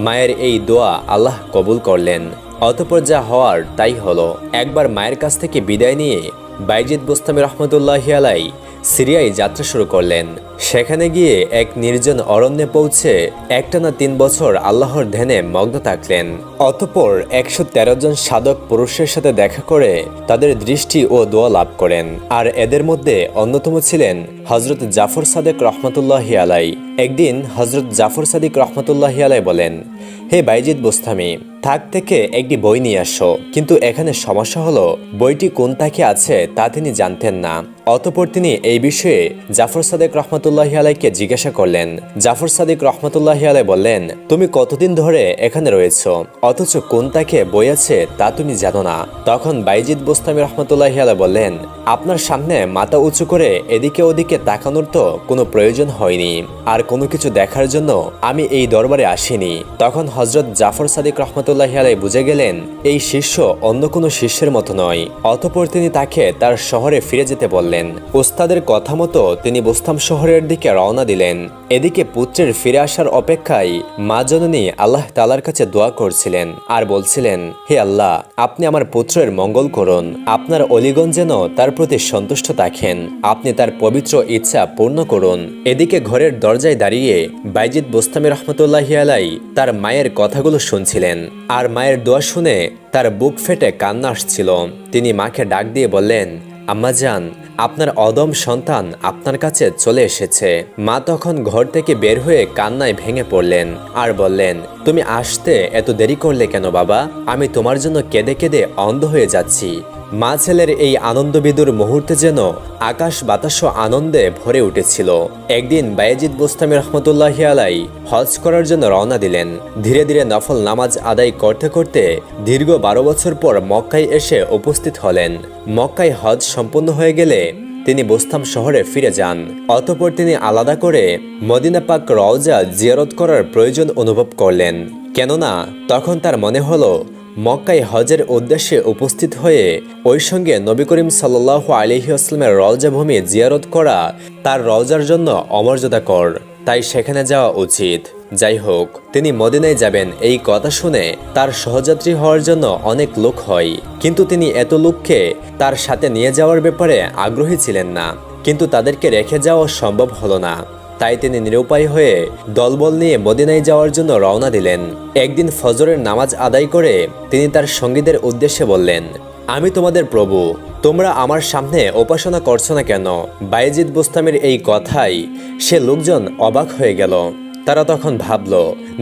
মায়ের এই দোয়া আল্লাহ কবুল করলেন। অতঃপর যা হওয়ার তাই হলো। একবার মায়ের কাছ থেকে বিদায় নিয়ে বাইজিদ বুস্তামি রহমতুল্লাহি আলাইহি সিরিয়ায় যাত্রা শুরু করলেন। সেখানে গিয়ে এক নির্জন অরণ্যে পৌঁছে একটানা 3 বছর আল্লাহর ধ্যানে মগ্ন থাকলেন। অতঃপর 113 জন সাধক পুরুষের সাথে দেখা করে তাদের দৃষ্টি ও দোয়া লাভ করেন। আর এদের মধ্যে অন্যতম ছিলেন হযরত জাফর সাদেক রহমতুল্লাহি আলাইহি। একদিন হযরত জাফর সাদিক রহমতুল্লাহি আলাইহি বলেন, হে বাইজিদ বুস্তামি, থাক থেকে একটি বই নিয়ে আসো। কিন্তু এখানে সমস্যা হলো বইটি কোন তাকে আছে তা তিনি জানতেন না। অতঃপর তিনি এই বিষয়ে জাফর সাদেক রহমতুল্লাহি আলাইহিকে জিজ্ঞাসা করলেন। জাফর সাদিক রহমতুল্লাহি আলাইহি বললেন, তুমি কতদিন ধরে এখানে রয়েছো, অথচ কোন তাকে বই আছে তা তুমি জানো না? তখন বাইজিদ বুস্তামি রহমতুল্লাহি আলাইহি বললেন, আপনার সামনে মাথা উঁচু করে এদিকে ওদিকে তাকানোর তো কোনো প্রয়োজন হয়নি, আর কোনো কিছু দেখার জন্য আমি এই দরবারে আসিনি। তখন হযরত জাফর সাদিক রহমতুল্লাহি আলাইহি বুঝে গেলেন এই শিষ্য অন্য কোনো শিষ্যের মতো নয়। অতঃপর তিনি তাকে তার শহরে ফিরে যেতে বললেন। ওস্তাদের কথা মতো তিনি বুস্তাম শহরের দিকে রওনা দিলেন। এদিকে পুত্রের ফিরে আসার অপেক্ষায় মা জননী আল্লাহ তাআলার কাছে দোয়া করছিলেন আর বলছিলেন, হে আল্লাহ, আপনি আমার পুত্রের মঙ্গল করুন, আপনার অলিগণ যেন তার প্রতি সন্তুষ্ট থাকেন, আপনি তার পবিত্র ইচ্ছা পূর্ণ করুন। এদিকে ঘরের দরজায় দাঁড়িয়ে বাইজিদ বুস্তামি রহমতুল্লাহি আলাইহি তার মায়ের কথাগুলো শুনছিলেন। আর মায়ের দোয়া শুনে তার বুক ফেটে কান্না আসছিল। তিনি মাকে ডাক দিয়ে বললেন, আম্মাজান, আপনার অদম সন্তান আপনার কাছে চলে এসেছে। মা তখন ঘর থেকে বের হয়ে কান্নায় ভেঙে পড়লেন আর বললেন, তুমি আসতে এত দেরি করলে কেন বাবা? আমি তোমার জন্য কেঁদে কেঁদে অন্ধ হয়ে যাচ্ছি। মা ছেলের এই আনন্দবিদুর মুহূর্তে যেন আকাশ বাতাস আনন্দে ভরে উঠেছিল। একদিন বাইজিদ বুস্তামি রহমতুল্লাহি আলাইহি হজ করার জন্য রওনা দিলেন। ধীরে ধীরে নফল নামাজ আদায় করতে করতে দীর্ঘ 12 বছর পর মক্কায় এসে উপস্থিত হলেন। মক্কায় হজ সম্পন্ন হয়ে গেলে তিনি বুস্তাম শহরে ফিরে যান। অতঃপর তিনি আলাদা করে মদিনা পাক রওজা জিয়ারত করার প্রয়োজন অনুভব করলেন। কেননা তখন তার মনে হলো মক্কায় হজের উদ্দেশ্যে উপস্থিত হয়ে ওই সঙ্গে নবী করিম সাল্লাল্লাহু আলাইহি ওয়াসাল্লামের রওজা ভূমি জিয়ারত করা তার রওজার জন্য অমর্যাদাকর, তাই সেখানে যাওয়া উচিত। যাই হোক, তিনি মদিনায় যাবেন এই কথা শুনে তার সহযাত্রী হওয়ার জন্য অনেক লোক হয়, কিন্তু তিনি এত লোককে তার সাথে নিয়ে যাওয়ার ব্যাপারে আগ্রহী ছিলেন না। কিন্তু তাদেরকে রেখে যাওয়া সম্ভব হলো না। তাই তিনি নিরুপায় হয়ে দলবল নিয়ে মদিনায় যাওয়ার জন্য রওনা দিলেন। একদিন ফজরের নামাজ আদায় করে তিনি তার সঙ্গীদের উদ্দেশ্যে বললেন, আমি তোমাদের প্রভু, তোমরা আমার সামনে উপাসনা করছো না কেন? বাইজিদ বুস্তামির এই কথাই সে লোকজন অবাক হয়ে গেল। তারা তখন ভাবল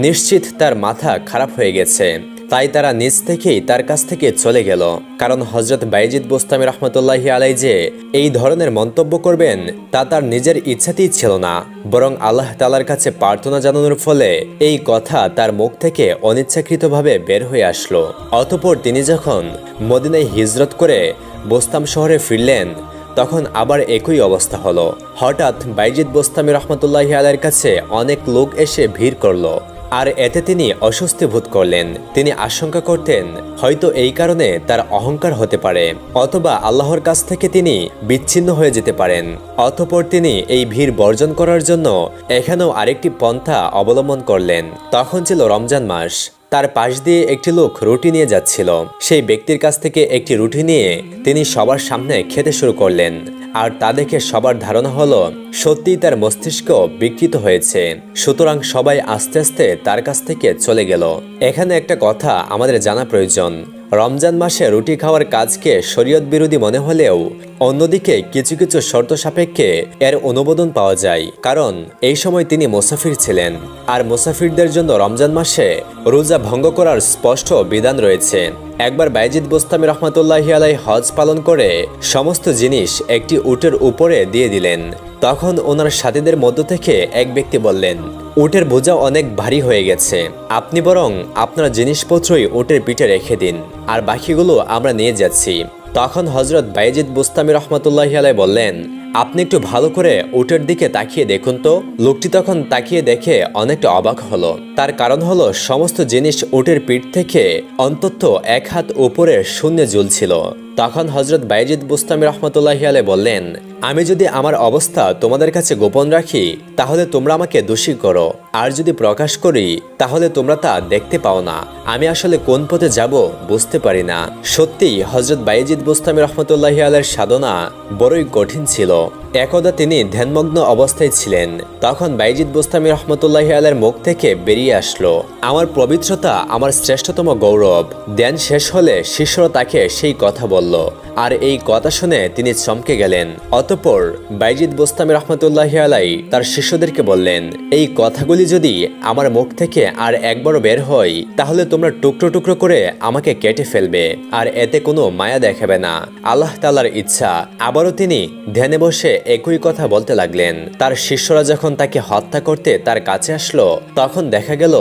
নিশ্চিত তার মাথা খারাপ হয়ে গেছে। তাই তারা নিজ থেকেই তার কাছ থেকে চলে গেল। কারণ হযরত বাইজিদ বুস্তামি রহমতুল্লাহি আলাইহি যে এই ধরনের মন্তব্য করবেন তা তার নিজের ইচ্ছাতেই ছিল না, বরং আল্লাহ তাআলার কাছে প্রার্থনা জানানোর ফলে এই কথা তার মুখ থেকে অনিচ্ছাকৃতভাবে বের হয়ে আসলো। অতঃপর তিনি যখন মদিনায় হিজরত করে বুস্তাম শহরে ফিরলেন তখন আবার একই অবস্থা হলো। হঠাৎ বাইজিদ বুস্তামি রহমতুল্লাহি আলাইহির কাছে অনেক লোক এসে ভিড় করলো। আর এতে তিনি অস্বস্তি বোধ করলেন। তিনি আশঙ্কা করতেন হয়তো এই কারণে তার অহংকার হতে পারে, অথবা আল্লাহর কাছ থেকে তিনি বিচ্ছিন্ন হয়ে যেতে পারেন। অতঃপর তিনি এই ভিড় বর্জন করার জন্য এখানেও আরেকটি পন্থা অবলম্বন করলেন। তখন ছিল রমজান মাস। তার পাশ দিয়ে একটি লোক রুটি নিয়ে যাচ্ছিল। সেই ব্যক্তির কাছ থেকে একটি রুটি নিয়ে তিনি সবার সামনে খেতে শুরু করলেন। আর তা দেখে সবার ধারণা হলো সত্যিই তার মস্তিষ্ক বিকৃত হয়েছে। সুতরাং সবাই আস্তে আস্তে তার কাছ থেকে চলে গেল। এখানে একটা কথা আমাদের জানা প্রয়োজন। রমজান মাসে রুটি খাওয়ার কাজকে শরীয়ত বিরোধী মনে হলেও অন্যদিকে কিছু কিছু শর্ত সাপেক্ষে এর অনুমোদন পাওয়া যায়, কারণ এই সময় তিনি মুসাফির ছিলেন। আর মুসাফিরদের জন্য রমজান মাসে রোজা ভঙ্গ করার স্পষ্ট বিধান রয়েছে। একবার বাইজিদ বোস্তামি রহমতুল্লাহি আলাইহি হজ পালন করে সমস্ত জিনিস একটি উটের উপরে দিয়ে দিলেন। তখন ওনার সাথীদের মধ্য থেকে এক ব্যক্তি বললেন, উটের বোঝা অনেক ভারী হয়ে গেছে, আপনি বরং আপনার জিনিসপত্রই উটের পিঠে রেখে দিন, আর বাকিগুলো আমরা নিয়ে যাচ্ছি। তখন হজরত বাইজিদ বোস্তামি রহমতুল্লাহি আলাইহি বললেন, আপনি একটু ভালো করে উটের দিকে তাকিয়ে দেখুন তো। লোকটি তখন তাকিয়ে দেখে অনেকটা অবাক হলো। তার কারণ হলো সমস্ত জিনিস উটের পিঠ থেকে অন্তত 1 হাত উপরে শূন্যে ঝুলছিল। তখন হজরত বাইজিদ বোস্তামি রহমতুল্লাহি আলাইহি বললেন, আমি যদি আমার অবস্থা তোমাদের কাছে গোপন রাখি তাহলে তোমরা আমাকে দোষী করো, আর যদি প্রকাশ করি তাহলে তোমরা তা দেখতে পাও না। আমি আসলে কোন পথে যাব বুঝতে পারি না। সত্যি হজরত বাইজিদ বোস্তামি রহমতুল্লাহি আলাইহির সাধনা বড়ই কঠিন ছিল। একদা তিনি ধ্যানমগ্ন অবস্থায় ছিলেন। তখন বাইজিদ বোস্তামি রহমতুল্লাহি আলাইহির মুখ থেকে বেরিয়ে আসলো, আমার পবিত্রতা আমার শ্রেষ্ঠতম গৌরব। ধ্যান শেষ হলে শিষ্যরা তাকে সেই কথা বলল, আর এই কথা শুনে তিনি চমকে গেলেন। অতঃপর বাইজিদ বোস্তামি রহমতুল্লাহি আলাইহি তার শিষ্যদেরকে বললেন, এই কথাগুলি যদি আমার মুখ থেকে আর একবারও বের হয় তাহলে তোমরা টুকরো টুকরো করে আমাকে কেটে ফেলবে, আর এতে কোনো মায়া দেখাবে না। আল্লাহ তাআলার ইচ্ছা। আবারও তিনি ধ্যানে বসে একই কথা বলতে লাগলেন। তার শিষ্যরা যখন তাকে হত্যা করতে তার কাছে আসলো তখন দেখা গেল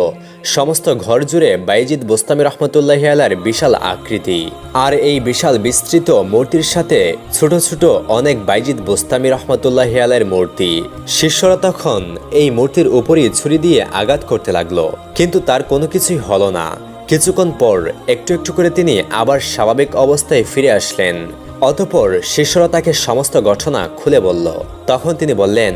সমস্ত ঘর জুড়ে বাইজিদ বোস্তামি রহমতুল্লাহি আলাইহির বিশাল আকৃতি, আর এই বিশাল বিস্তৃত মূর্তির সাথে ছোট ছোট অনেক বাইজিদ বোস্তামি রহমতুল্লাহি আলাইহির মূর্তি। শিষ্যরা তখন এই মূর্তির উপরই ছুরি দিয়ে আঘাত করতে লাগলো, কিন্তু তার কোনো কিছুই হলো না। কিছুক্ষণ পর একটু একটু করে তিনি আবার স্বাভাবিক অবস্থায় ফিরে আসলেন। অতঃপর শিষ্যরা তাকে সমস্ত ঘটনা খুলে বলল। তখন তিনি বললেন,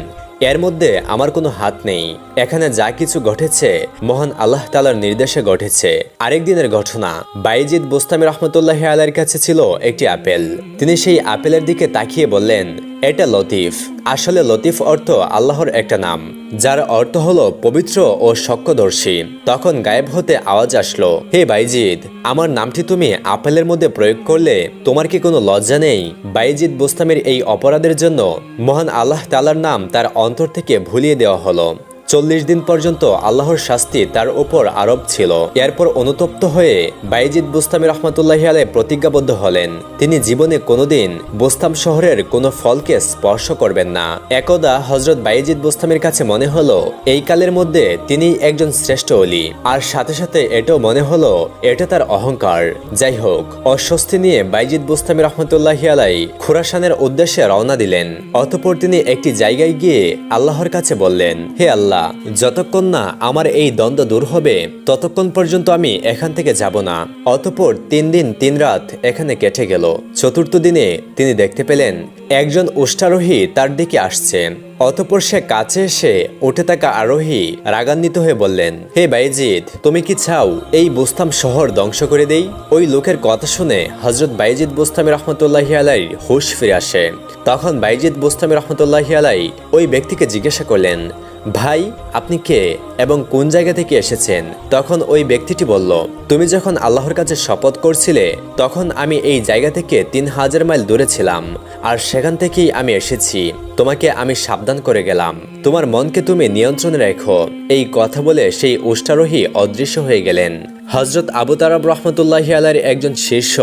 এর মধ্যে আমার কোনো হাত নেই। এখানে যা কিছু ঘটেছে মহান আল্লাহ তাআলার নির্দেশে ঘটেছে। আরেক দিনের ঘটনা, বাইজিদ বোস্তামি রহমতুল্লাহি আলাইহির কাছে ছিল একটি আপেল। তিনি সেই আপেলের দিকে তাকিয়ে বললেন, এটা লতিফ। আসলে লতিফ অর্থ আল্লাহর একটা নাম, যার অর্থ হলো পবিত্র ও সক্যদর্শী। তখন গায়েব হতে আওয়াজ আসলো, হে বাইজিদ, আমার নামটি তুমি আপেলের মধ্যে প্রয়োগ করলে তোমার কি কোনো লজ্জা নেই? বাইজিদ বোস্তামির এই অপরাধের জন্য মহান আল্লাহ তাআলার নাম তার অন্তর থেকে ভুলিয়ে দেওয়া হলো। 40 দিন পর্যন্ত আল্লাহর শাস্তি তার উপর আরোপ ছিল। এরপর অনুতপ্ত হয়ে বাইজিদ বোস্তামি রহমতুল্লাহি আলাইহি প্রতিজ্ঞাবদ্ধ হলেন, তিনি জীবনে কোনোদিন বোস্তাম শহরের কোনো ফলকে স্পর্শ করবেন না। একদা হজরত বাইজিদ বোস্তামির কাছে মনে হলো এই কালের মধ্যে তিনি একজন শ্রেষ্ঠ ওলি, আর সাথে সাথে এটাও মনে হলো এটা তার অহংকার। যাই হোক, অস্বস্তি নিয়ে বাইজিদ বোস্তামি রহমতুল্লাহি আলাইহি খুরাসানের উদ্দেশ্যে রওনা দিলেন। অতঃপর তিনি একটি জায়গায় গিয়ে আল্লাহর কাছে বললেন, হে আল্লাহ, যতক্ষণ না আমার এই দ্বন্দ্ব দূর হবে ততক্ষণ পর্যন্ত আমি এখান থেকে যাব না। অতঃপর 3 দিন 3 রাত এখানে কেটে গেল। চতুর্থ দিনে তিনি দেখতে পেলেন একজন উষ্টারোহী তার দিকে আসছে। অতঃপর সে কাছে এসে উঠে থাকা আরোহী রাগান্বিত হয়ে বললেন, হে বাইজিদ, তুমি কি চাও এই বোস্তাম শহর ধ্বংস করে দেই? ওই লোকের কথা শুনে হজরত বাইজিদ বোস্তামি রহমতুল্লাহি আলাইহির হুঁশ ফিরে আসে। তখন বাইজিদ বোস্তামি রহমতুল্লাহি আলাইহি ওই ব্যক্তিকে জিজ্ঞাসা করলেন, ভাই, আপনি কে এবং কোন জায়গা থেকে এসেছেন? তখন ওই ব্যক্তিটি বলল, তুমি যখন আল্লাহর কাছে শপথ করছিলে তখন আমি এই জায়গা থেকে 3000 মাইল দূরে ছিলাম, আর সেখান থেকেই আমি এসেছি। তোমাকে আমি সাবধান করে গেলাম, তোমার মনকে তুমি নিয়ন্ত্রণে রেখো। এই কথা বলে সেই উষ্টারোহী অদৃশ্য হয়ে গেলেন। হজরত আবু তারাব রহমতুল্লাহি আলাইহির একজন শিষ্য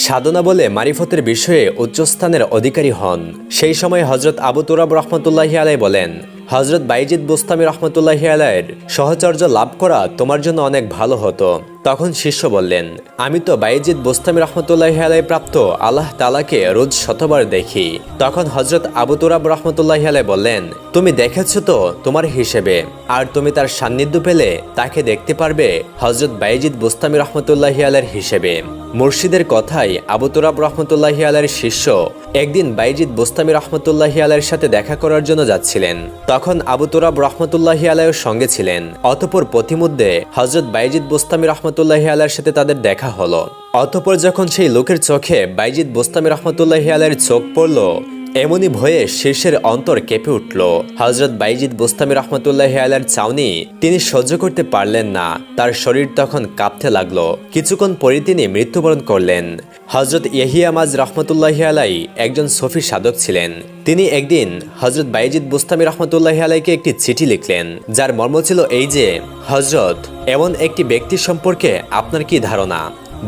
সাধনা বলে মারিফতের বিষয়ে উচ্চস্থানের অধিকারী হন। সেই সময় হজরত আবু তুরাব রহমতুল্লাহি আলাইহি বলেন, হজরত বাইজিদ বোস্তামি রহমতুল্লাহি আলাইহির সহচর্য লাভ করা তোমার জন্য অনেক ভালো হতো। তখন শিষ্য বললেন, আমি তো বাইজিদ বোস্তামি রহমতুল্লাহি আলাইহি প্রাপ্ত আল্লাহ তাআলাকে রোজ শতবার দেখি। তখন হজরত আবু তুরাব রহমতুল্লাহি আলাইহি বললেন, তুমি দেখেছো তো তোমার হিসেবে, আর তুমি তার সান্নিধ্য পেলে তাকে দেখতে পারবে হজরত বাইজিদ বোস্তামি রহমতুল্লাহি আলাইহির হিসেবে। মুর্শিদের কথাই আবু তুরাব রহমতুল্লাহি আলাইহির শিষ্য একদিন বাইজিদ বুস্তামি রহমতুল্লাহি আলাইহির সাথে দেখা করার জন্য যাচ্ছিলেন। তখন আবু তুরাব রহমতুল্লাহি আলাইহির সঙ্গে ছিলেন। অতঃপর পথিমধ্যে হযরত বাইজিদ বুস্তামি রহমতুল্লাহি আলাইহির সাথে তাদের দেখা হলো। অতঃপর যখন সেই লোকের চোখে বাইজিদ বুস্তামি রহমতুল্লাহি আলাইহির চোখ পড়ল, এমনি ভয়ে শীর্ষের অন্তর কেঁপে উঠল। হযরত বাইজিদ বুস্তামি রহমতুল্লাহি আলাইহির চাউনি তিনি সহ্য করতে পারলেন না। তার শরীর তখন কাঁপতে লাগলো। কিছুক্ষণ পরে তিনি মৃত্যুবরণ করলেন। হযরত ইয়াহিয়া মাজ রহমতুল্লাহি আলাইহি একজন সফি সাধক ছিলেন। তিনি একদিন হযরত বাইজিদ বুস্তামি রহমতুল্লাহি আলাইহিকে একটি চিঠি লিখলেন, যার মর্ম ছিল এই যে, হযরত, এমন একটি ব্যক্তি সম্পর্কে আপনার কি ধারণা,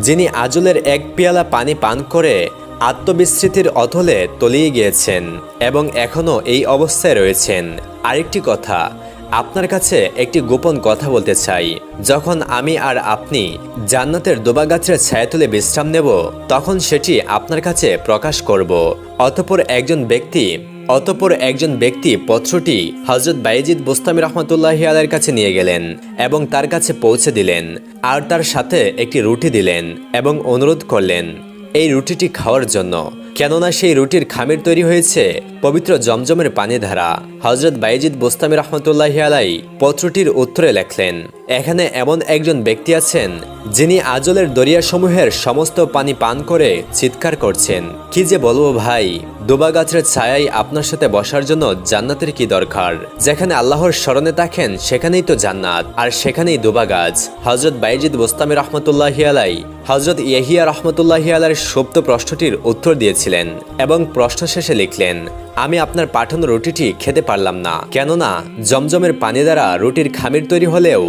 যিনি আজলের এক পেয়ালা পানি পান করে আত্মবিস্মৃতির অতলে তলিয়ে গিয়েছেন এবং এখনও এই অবস্থায় রয়েছেন। আরেকটি কথা, আপনার কাছে একটি গোপন কথা বলতে চাই। যখন আমি আর আপনি জান্নাতের দুবা গাছের ছায়াতলে বিশ্রাম নেব, তখন সেটি আপনার কাছে প্রকাশ করব। অতঃপর একজন ব্যক্তি পত্রটি হযরত বাইজিদ বুস্তামি রহমতুল্লাহি আলাইহির কাছে নিয়ে গেলেন এবং তার কাছে পৌঁছে দিলেন, আর তার সাথে একটি রুটি দিলেন এবং অনুরোধ করলেন এই রুটিটি খাওয়ার জন্য, কেননা সেই রুটির খামির তৈরি হয়েছে পবিত্র জমজমের পানি দ্বারা। হযরত বাইজিদ বুস্তামি রহমতুল্লাহি আলাইহি পত্রটির উত্তরে লেখলেন, এখানে এমন একজন ব্যক্তি আছেন যিনি আজলের দরিয়াসমূহের সমস্ত পানি পান করে চিৎকার করছেন, কি যে বলবো ভাই, দুবা গাছের ছায়ায় আপনার সাথে বসার জন্য জান্নাতের কি দরকার? যেখানে আল্লাহর স্মরণে থাকেন সেখানেই তো জান্নাত, আর সেখানেই দুবা গাছ। হযরত বাইজিদ বুস্তামি রহমতুল্লাহি আলাইহি হযরত ইয়াহিয়া রহমতুল্লাহি আলাইহির সুপ্ত প্রশ্নটির উত্তর দিয়েছিলেন এবং প্রশ্ন শেষে লিখলেন, আমি আপনার পাঠানো রুটিটি খেতে পারলাম না, কেননা জমজমের পানি দ্বারা রুটির খামির তৈরি হলেও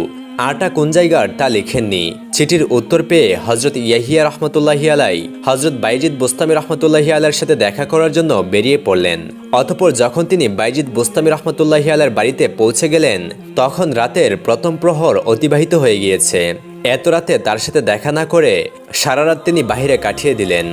আটা কোন জায়গার তা লিখেননি। চিঠির উত্তর পেয়ে হযরত ইয়াহিয়া রহমতুল্লাহি আলাইহি হযরত বাইজিদ বুস্তামি রহমতুল্লাহি আলাইহির সাথে দেখা করার জন্য বেরিয়ে পড়লেন। অতঃপর যখন তিনি বাইজিদ বুস্তামি রহমতুল্লাহি আলাইহির বাড়িতে পৌঁছে গেলেন, তখন রাতের প্রথম প্রহর অতিবাহিত হয়ে গিয়েছে। এত রাতে তার সাথে দেখা না করে সারা রাত তিনি বাহিরে কাটিয়ে দিলেন।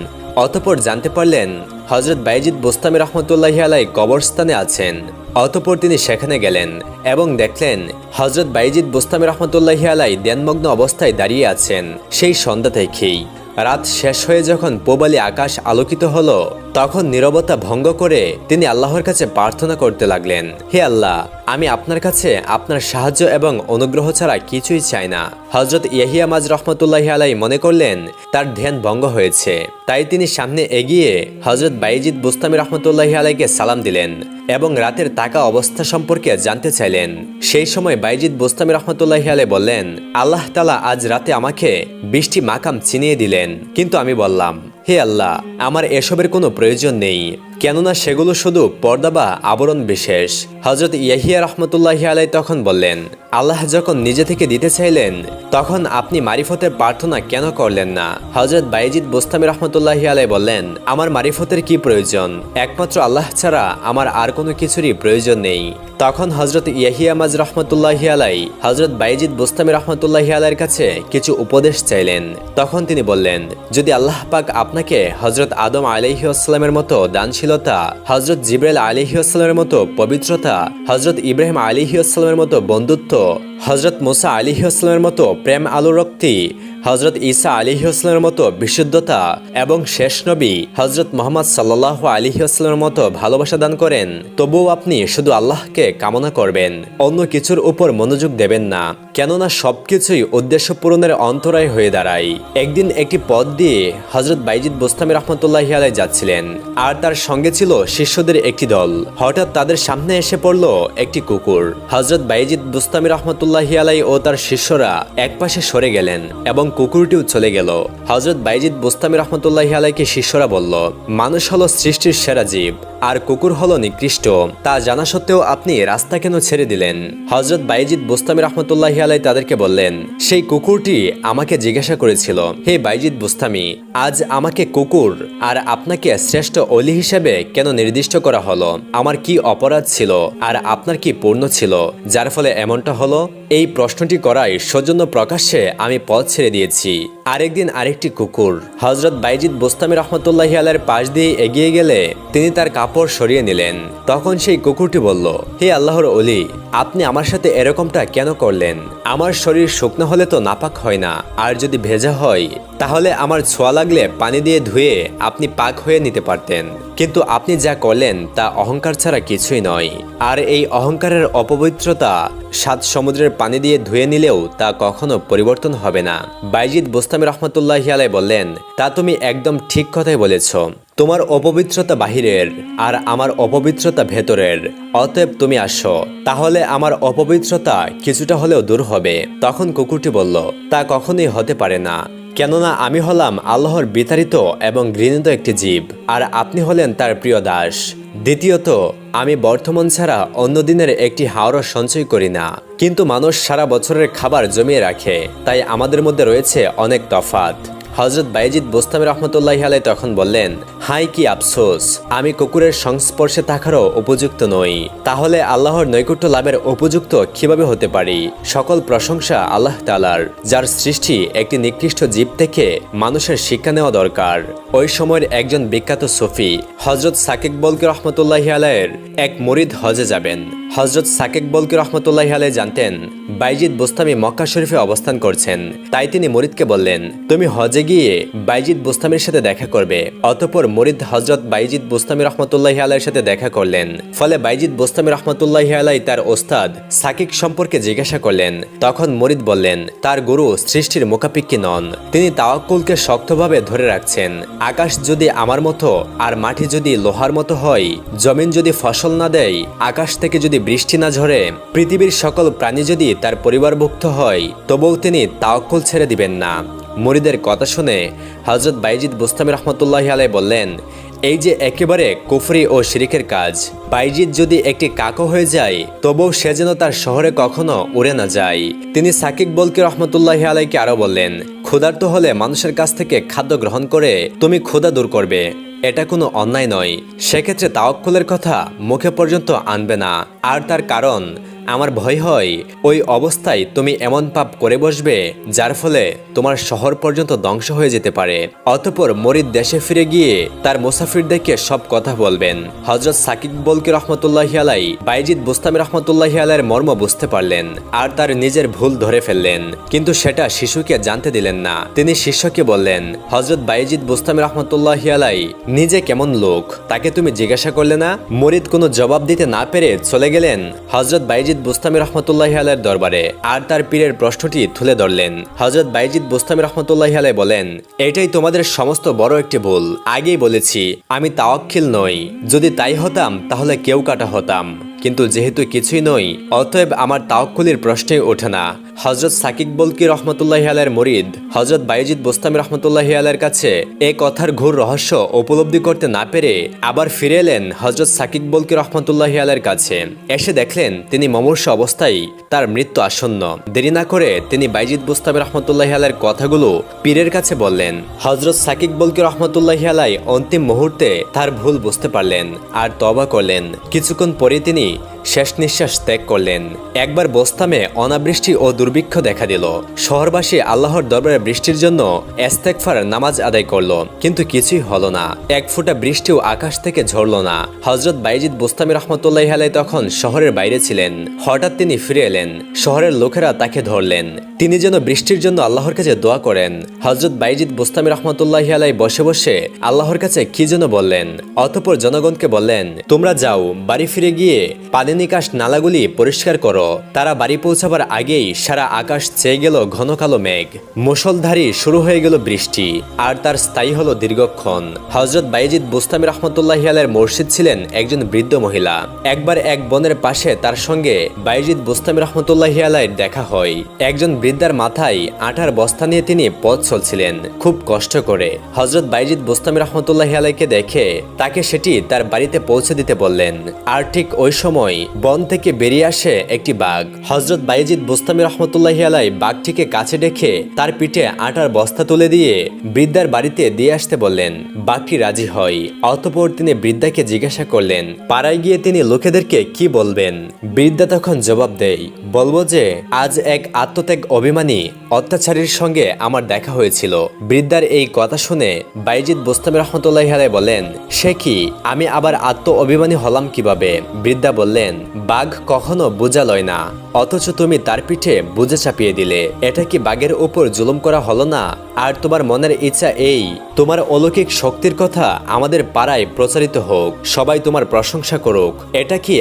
অতঃপর জানতে পারলেন হযরত বাইজিদ বুস্তামি রহমতুল্লাহি আলাইহি কবরস্থানে আছেন। অতঃপর তিনি সেখানে গেলেন এবং দেখলেন হযরত বাইজিদ বুস্তামি রহমতুল্লাহি আলাইহি ধ্যানমগ্ন অবস্থায় দাঁড়িয়ে আছেন। সেই সন্ধ্যা থেকেই রাত শেষ হয়ে যখন পূবালি আকাশ আলোকিত হলো, তখন নীরবতা ভঙ্গ করে তিনি আল্লাহর কাছে প্রার্থনা করতে লাগলেন, হে আল্লাহ, আমি আপনার কাছে আপনার সাহায্য এবং অনুগ্রহ ছাড়া কিছুই চাই না। হযরত ইয়াহিয়া মাজ রহমতুল্লাহি আলাইহি মনে করলেন তার ধ্যান ভঙ্গ হয়েছে, তাই তিনি সামনে এগিয়ে হযরত বাইজিদ বুস্তামি রহমতুল্লাহি আলাইহিকে সালাম দিলেন এবং রাতের তাকা অবস্থা সম্পর্কে জানতে চাইলেন। সেই সময় বাইজিদ বুস্তামি রহমতুল্লাহি আলাইহি বললেন, আল্লাহ তাআলা আজ রাতে আমাকে 20টি মাকাম চিনিয়ে দিলেন, কিন্তু আমি বললাম, হে আল্লাহ, আমার এসবের কোনো প্রয়োজন নেই, কেননা সেগুলো শুধু পর্দা বা আবরণ বিশেষ। হযরত ইয়াহিয়া রহমতুল্লাহি আলাইহি তখন বললেন, আল্লাহ যখন নিজে থেকে দিতে চাইলেন, তখন আপনি মারিফতের প্রার্থনা কেন করলেন না? হযরত বাইজিদ বুস্তামি রহমতুল্লাহি আলাইহি বললেন, আমার মারিফতের কি প্রয়োজন? একমাত্র আল্লাহ ছাড়া আমার আর কোনো কিছুরই প্রয়োজন নেই। তখন হযরত ইয়াহিয়া মাজ রহমতুল্লাহি আলাইহি হযরত বাইজিদ বুস্তামি রহমতুল্লাহি আলাইহির কাছে কিছু উপদেশ চাইলেন। তখন তিনি বললেন, যদি আল্লাহ পাক আপনাকে হযরত আদম আলাইহিস সালামের মতো দানশীলতা, হযরত জিবরাইল আলাইহিস সালামের মতো পবিত্রতা, হযরত ইব্রাহিম আলাইহিস সালামের মতো বন্ধুত্ব, হযরত মুসা আলাইহিস সালামের মতো প্রেম আলোরক্তি, হযরত ঈসা আলাইহিস সালামের মতো বিশুদ্ধতা এবং শেষ নবী হযরত মুহাম্মদ সাল্লাল্লাহু আলাইহি ওয়াসাল্লামের মতো ভালোবাসা দান করেন, তবুও আপনি শুধু আল্লাহকে কামনা করবেন, অন্য কিছুর উপর মনোযোগ দেবেন না, কেননা সবকিছুই উদ্দেশ্য পূরণের অন্তরায় হয়ে দাঁড়ায়। একদিন একটি পথ দিয়ে হযরত বাইজিদ বুস্তামি রহমতুল্লাহি আলাইহি যাচ্ছিলেন, আর তার সঙ্গে ছিল শিষ্যদের একটি দল। হঠাৎ তাদের সামনে এসে পড়ল একটি কুকুর। হযরত বাইজিদ বুস্তামি রহমতুল্লাহি আলাইহি ও তার শিষ্যরা একপাশে সরে গেলেন এবং কুকুরটিও চলে গেল। হযরত বাইজিদ বুস্তামি রহমতুল্লাহি আলাইহিকে শিষ্যরা বলল, মানুষ হলো সৃষ্টির সেরা জীব, আর কুকুর হলো নিকৃষ্ট, তা জানা সত্ত্বেও আপনি রাস্তা কেন ছেড়ে দিলেন? হযরত বাইজিদ বুস্তামি রহমতুল্লাহি আলাইহি তাদেরকে বললেন, সেই কুকুরটি আমাকে জিজ্ঞাসা করেছিল, হে বাইজিদ বুস্তামি, আজ আমাকে কুকুর আর আপনাকে শ্রেষ্ঠ অলি হিসেবে কেন নির্দিষ্ট করা হলো? আমার কি অপরাধ ছিল আর আপনার কি পূর্ণ ছিল, যার ফলে এমনটা হলো? এই প্রশ্নটি করায় সৌজন্য প্রকাশ্যে আমি পথ ছেড়ে দিয়েছি। আরেকদিন আরেকটি কুকুর হযরত বাইজিদ বোস্তামি রহমতুল্লাহি আলাইহির পাশ দিয়ে এগিয়ে গেলে তিনি তার কাপড় সরিয়ে নিলেন। তখন সেই কুকুরটি বলল, হে আল্লাহর ওলি, আপনি আমার সাথে এরকমটা কেন করলেন? আমার শরীর শুকনো হলে তো নাপাক হয় না, আর যদি ভেজা হয় তাহলে আমার ছোঁয়া লাগলে পানি দিয়ে ধুয়ে আপনি পাক হয়ে নিতে পারতেন। কিন্তু আপনি যা করলেন তা অহংকার ছাড়া কিছুই নয়। আর এই অহংকারের অপবিত্রতা 7 সমুদ্রের পানি দিয়ে ধুয়ে নিলেও তা কখনো পরিবর্তন হবে না। বাইজিদ বোস্তামি রহমতুল্লাহি আলাইহি বললেন, তা তুমি একদম ঠিক কথাই বলেছ। তোমার অপবিত্রতা বাহিরের আর আমার অপবিত্রতা ভেতরের, অতএব তুমি আসো, তাহলে আমার অপবিত্রতা কিছুটা হলেও দূর হবে। তখন কুকুরটি বলল, তা কখনোই হতে পারে না, কেননা আমি হলাম আল্লাহর বিতাড়িত এবং ঘৃণিত একটি জীব, আর আপনি হলেন তার প্রিয় দাস। দ্বিতীয়ত, আমি বর্তমান ছাড়া অন্য দিনের একটি হাওড়ও সঞ্চয় করি না, কিন্তু মানুষ সারা বছরের খাবার জমিয়ে রাখে, তাই আমাদের মধ্যে রয়েছে অনেক তফাৎ। হযরত বাইজিদ বোস্তামি রহমতুল্লাহি আলাইহি তখন বললেন, হাই কি আফসোস, আমি কুকুরের সংস্পর্শে থাকারও উপযুক্ত নই, তাহলে আল্লাহর নৈকট্য লাভের উপযুক্ত কিভাবে হতে পারি? সকল প্রশংসা আল্লাহ তাআলার, যার সৃষ্টি একটি নিকৃষ্ট জীব থেকে মানুষের শিক্ষা নেওয়া দরকার। ওই সময়ের একজন বিখ্যাত সুফি হযরত সাকিক বলকি রহমতুল্লাহি আলাইহির এক মুরিদ হজে যাবেন। হযরত সাকিক বলকি রহমতুল্লাহি আলাইহি জানতেন বাইজিদ বোস্তামি মক্কা শরীফে অবস্থান করছেন, তাই তিনি মুরিদকে বললেন, তুমি হজে গিয়ে বাইজিদ বোস্তামির সাথে দেখা করবে। অতঃপর মুরিদ হযরত বাইজিদ বোস্তামি রহমতুল্লাহি আলাইহির সাথে দেখা করলেন। ফলে বাইজিদ বোস্তামি রহমতুল্লাহি আলাইহি তার ওস্তাদ সাকিক সম্পর্কে জিজ্ঞাসা করলেন। তখন মুরিদ বললেন, তার গুরু সৃষ্টির মুখাপেক্ষী নন, তিনি তাওয়াক্কুলকে শক্তভাবে ধরে রাখছেন। আকাশ যদি আমার মতো আর মাটি যদি লোহার মতো হয়, জমিন যদি ফসল না দেয়, আকাশ থেকে যদি বৃষ্টি না ঝরে, পৃথিবীর সকল প্রাণী যদি তার পরিবারভুক্ত হয়, তবুও তিনি তাওয়াক্কুল ছেড়ে দিবেন না। মুরিদের কথা শুনে হযরত বাইজিদ বোস্তামি রহমতুল্লাহি আলাইহি বললেন, এই যে একেবারে কুফরি ও শিরিকের কাজ। বাইজিদ যদি একটি কাকও হয়ে যায়, তবুও সে যেন তার শহরে কখনো উড়ে না যায়। তিনি সাকিক বলকি রহমতুল্লাহি আলাইহিকে আরো বললেন, ক্ষুধার্ত হলে মানুষের কাছ থেকে খাদ্য গ্রহণ করে তুমি ক্ষুধা দূর করবে, এটা কোনো অন্যায় নয়। সেক্ষেত্রে তাওয়াক্কুলের কথা মুখে পর্যন্ত আনবে না। আর তার কারণ, আমার ভয় হয় ওই অবস্থায় তুমি এমন পাপ করে বসবে যার ফলে তোমার শহর পর্যন্ত ধ্বংস হয়ে যেতে পারে। অতঃপর মুরিদ দেশে ফিরে গিয়ে তার মুসাফিরদেরকে সব কথা বলবেন। হযরত সাকিক বলকি রহমতুল্লাহি আলাইহি বাইজিদ বোস্তামি রহমতুল্লাহি আলাইহির মর্ম বুঝতে পারলেন আর তার নিজের ভুল ধরে ফেললেন, কিন্তু সেটা শিশুকে জানতে দিলেন না। তিনি শিষ্যকে বললেন, হযরত বাইজিদ বোস্তামি রহমতুল্লাহি আলাইহি নিজে কেমন লোক, তাকে তুমি জিজ্ঞাসা করলে না? মুরিদ কোনো জবাব দিতে না পেরে চলে গেলেন হযরত বাইজিদ বোস্তামি রহমতুল্লাহি আলাইহির দরবারে, আর তার পীরের প্রশ্নটি তুলে ধরলেন। হযরত বাইজিদ বোস্তামি রহমতুল্লাহি আলাইহি বলেন, এটাই তোমাদের সমস্ত বড় একটি ভুল। আগেই বলেছি আমি তাওয়াক্কিল নই, যদি তাই হতাম তাহলে কেউ কাটা হতাম, কিন্তু যেহেতু কিছুই নই, অতএব আমার তাওয়াক্কুলের প্রশ্নই ওঠে না। হযরত সাকিক বলকি রহমতুল্লাহি আলাইহির মুরিদ হযরত বাইজিদ বোস্তামি রহমতুল্লাহি আলাইহির কাছে এই কথার ঘোর রহস্য উপলব্ধি করতে না পেরে আবার ফিরে এলেন হযরত সাকিক বলকি রহমতুল্লাহি আলাইহির কাছে। এসে দেখলেন তিনি মুমূর্ষ অবস্থায়, তার মৃত্যু আসন্ন। দেরি না করে তিনি বাইজিদ বোস্তামি রহমতুল্লাহি আলাইহির কথাগুলো পীরের কাছে বললেন। হযরত সাকিক বলকি রহমতুল্লাহি আলাইহি অন্তিম মুহূর্তে তার ভুল বুঝতে পারলেন আর তওবা করলেন। কিছুক্ষণ পরে তিনি শেষ নিঃশ্বাস ত্যাগ করলেন। একবার বোস্তামে অনাবৃষ্টি ও দুর্ভিক্ষ দেখা দিল। শহরবাসী আল্লাহর দরবারে বৃষ্টির জন্য ইস্তেগফার নামাজ আদায় করলো, কিন্তু কিছুই হলো না। এক ফোঁটা বৃষ্টিও আকাশ থেকে ঝরলো না। হযরত বাইজিদ বোস্তামি রহমতুল্লাহি আলাইহি তখন শহরের বাইরে ছিলেন। হঠাৎ তিনি ফিরে এলেন। শহরের লোকেরা তাকে ধরলেন। তিনি যেন বৃষ্টির জন্য আল্লাহর কাছে দোয়া করেন। হযরত বাইজিদ বোস্তামি রহমতুল্লাহি আলাইহি বসে বসে আল্লাহর কাছে কি যেন বললেন। অতঃপর জনগণকে বললেন, তোমরা যাও, বাড়ি ফিরে গিয়ে পানি নিকাশ নালাগুলি পরিষ্কার করো। তারা বাড়ি পৌঁছাবার আগেই সারা আকাশ চেয়ে গেল ঘন কালো মেঘ। মুষলধারী শুরু হয়ে গেল বৃষ্টি, আর তার স্থায়ী হলো দীর্ঘক্ষণ। হযরত বাইজিদ বোস্তামি রহমতুল্লাহি আলাইহির মুর্শিদ ছিলেন একজন বৃদ্ধ মহিলা। একবার এক বনের পাশে তার সঙ্গে বাইজিদ বোস্তামি রহমতুল্লাহি আলাইহির দেখা হয়। একজন বৃদ্ধার মাথায় আটার বস্তা নিয়ে তিনি পথ চলছিলেন খুব কষ্ট করে। হযরত বাইজিদ বোস্তামি রহমতুল্লাহি আলাইহিকে দেখে তাকে সেটি তার বাড়িতে পৌঁছে দিতে বললেন। আর ঠিক ওই সময় বন থেকে বেরিয়ে আসে একটি বাঘ। হযরত বাইজিদ বোস্তামি রহমতুল্লাহি আলাইহি বাঘটিকে কাছে ডেকে তার পিঠে আটার বস্তা তুলে দিয়ে বৃদ্ধার বাড়িতে দিয়ে আসতে বললেন। বাঘটি রাজি হয়। অতঃপর তিনি বৃদ্ধাকে জিজ্ঞাসা করলেন, পাড়ায় গিয়ে তিনি লোকেদেরকে কি বলবেন? বৃদ্ধা তখন জবাব দেয়, বলবো যে আজ এক আত্মত্যাগ অভিমানী অত্যাচারীর সঙ্গে আমার দেখা হয়েছিল। বৃদ্ধার এই কথা শুনে বাইজিদ বোস্তামি রহমতুল্লাহি আলাইহি বলেন, সে কি, আমি আবার অভিমানী হলাম কিভাবে? বৃদ্ধা বললেন, বাঘ কখনো বোঝা লয় না, অথচ তুমি তার পিঠে বোঝা চাপিয়ে দিলে। এটা কি বাঘের উপর জুলুম করা হলো না? আর তোমার মনের ইচ্ছা এই, তোমার অলৌকিক শক্তির কথা আমাদের পাড়ায় প্রচারিত হোক, সবাই তোমার প্রশংসা করুক। এটা কি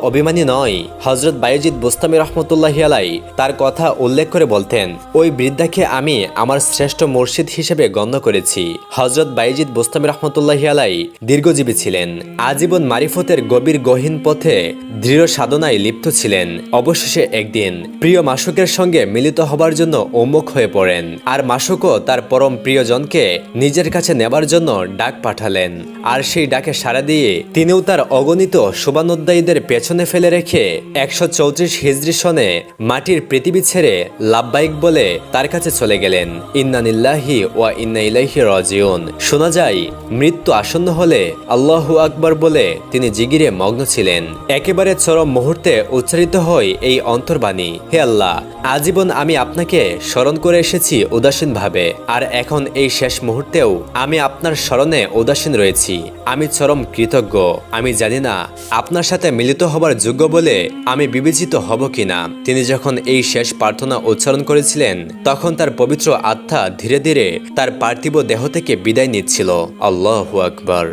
অভিমানী নয়? হযরত বাইজিদ বোস্তামি রহমতুল্লাহি আলাইহি তার কথা উল্লেখ করে বলতেন, ওই বৃদ্ধাকে আমি আমার শ্রেষ্ঠ মুর্শিদ হিসেবে গণ্য করেছি। হযরত বাইজিদ বোস্তামি রহমতুল্লাহি আলাইহি দীর্ঘজীবী ছিলেন, আজীবন মারিফতের গভীর গহীন পথে দৃঢ় সাধনায় লিপ্ত ছিলেন। অবশেষে একদিন প্রিয় মাসুকের সঙ্গে মিলিত হবার জন্য উন্মুখ হয়ে পড়েন, আর মাসুকও তার পরম প্রিয়জনকে নিজের কাছে নেবার জন্য ডাক পাঠালেন। আর সেই ডাকে সাড়া দিয়ে তিনিও তার অগণিত শুভানুধ্যায়ীদের পেছনে ফেলে রেখে 134 হিজরি সনে মাটির পৃথিবী ছেড়ে লাব্বাইক বলে তার কাছে চলে গেলেন। ইন্না লিল্লাহি ওয়া ইন্না ইলাইহি রাজিউন। শোনা যায়, মৃত্যু আসন্ন হলে আল্লাহু আকবার বলে তিনি জিগিরে মগ্ন ছিলেন। একেবারে চরম মুহূর্তে উচ্চারিত হয় এই অন্তর্বাণী, হে আল্লাহ, আজীবন আমি আপনাকে স্মরণ করে এসেছি উদাসীন ভাবে, আর এখন এই শেষ মুহূর্তেও আমি আপনার স্মরণে উদাসীন রয়েছি। আমি চরম কৃতজ্ঞ। আমি জানি না আপনার সাথে মিলিত হবার যোগ্য বলে আমি বিবেচিত হব কিনা। তিনি যখন এই শেষ প্রার্থনা উচ্চারণ করেছিলেন, তখন তার পবিত্র আত্মা ধীরে ধীরে তার পার্থিব দেহ থেকে বিদায় নিচ্ছিল। আল্লাহু আকবার।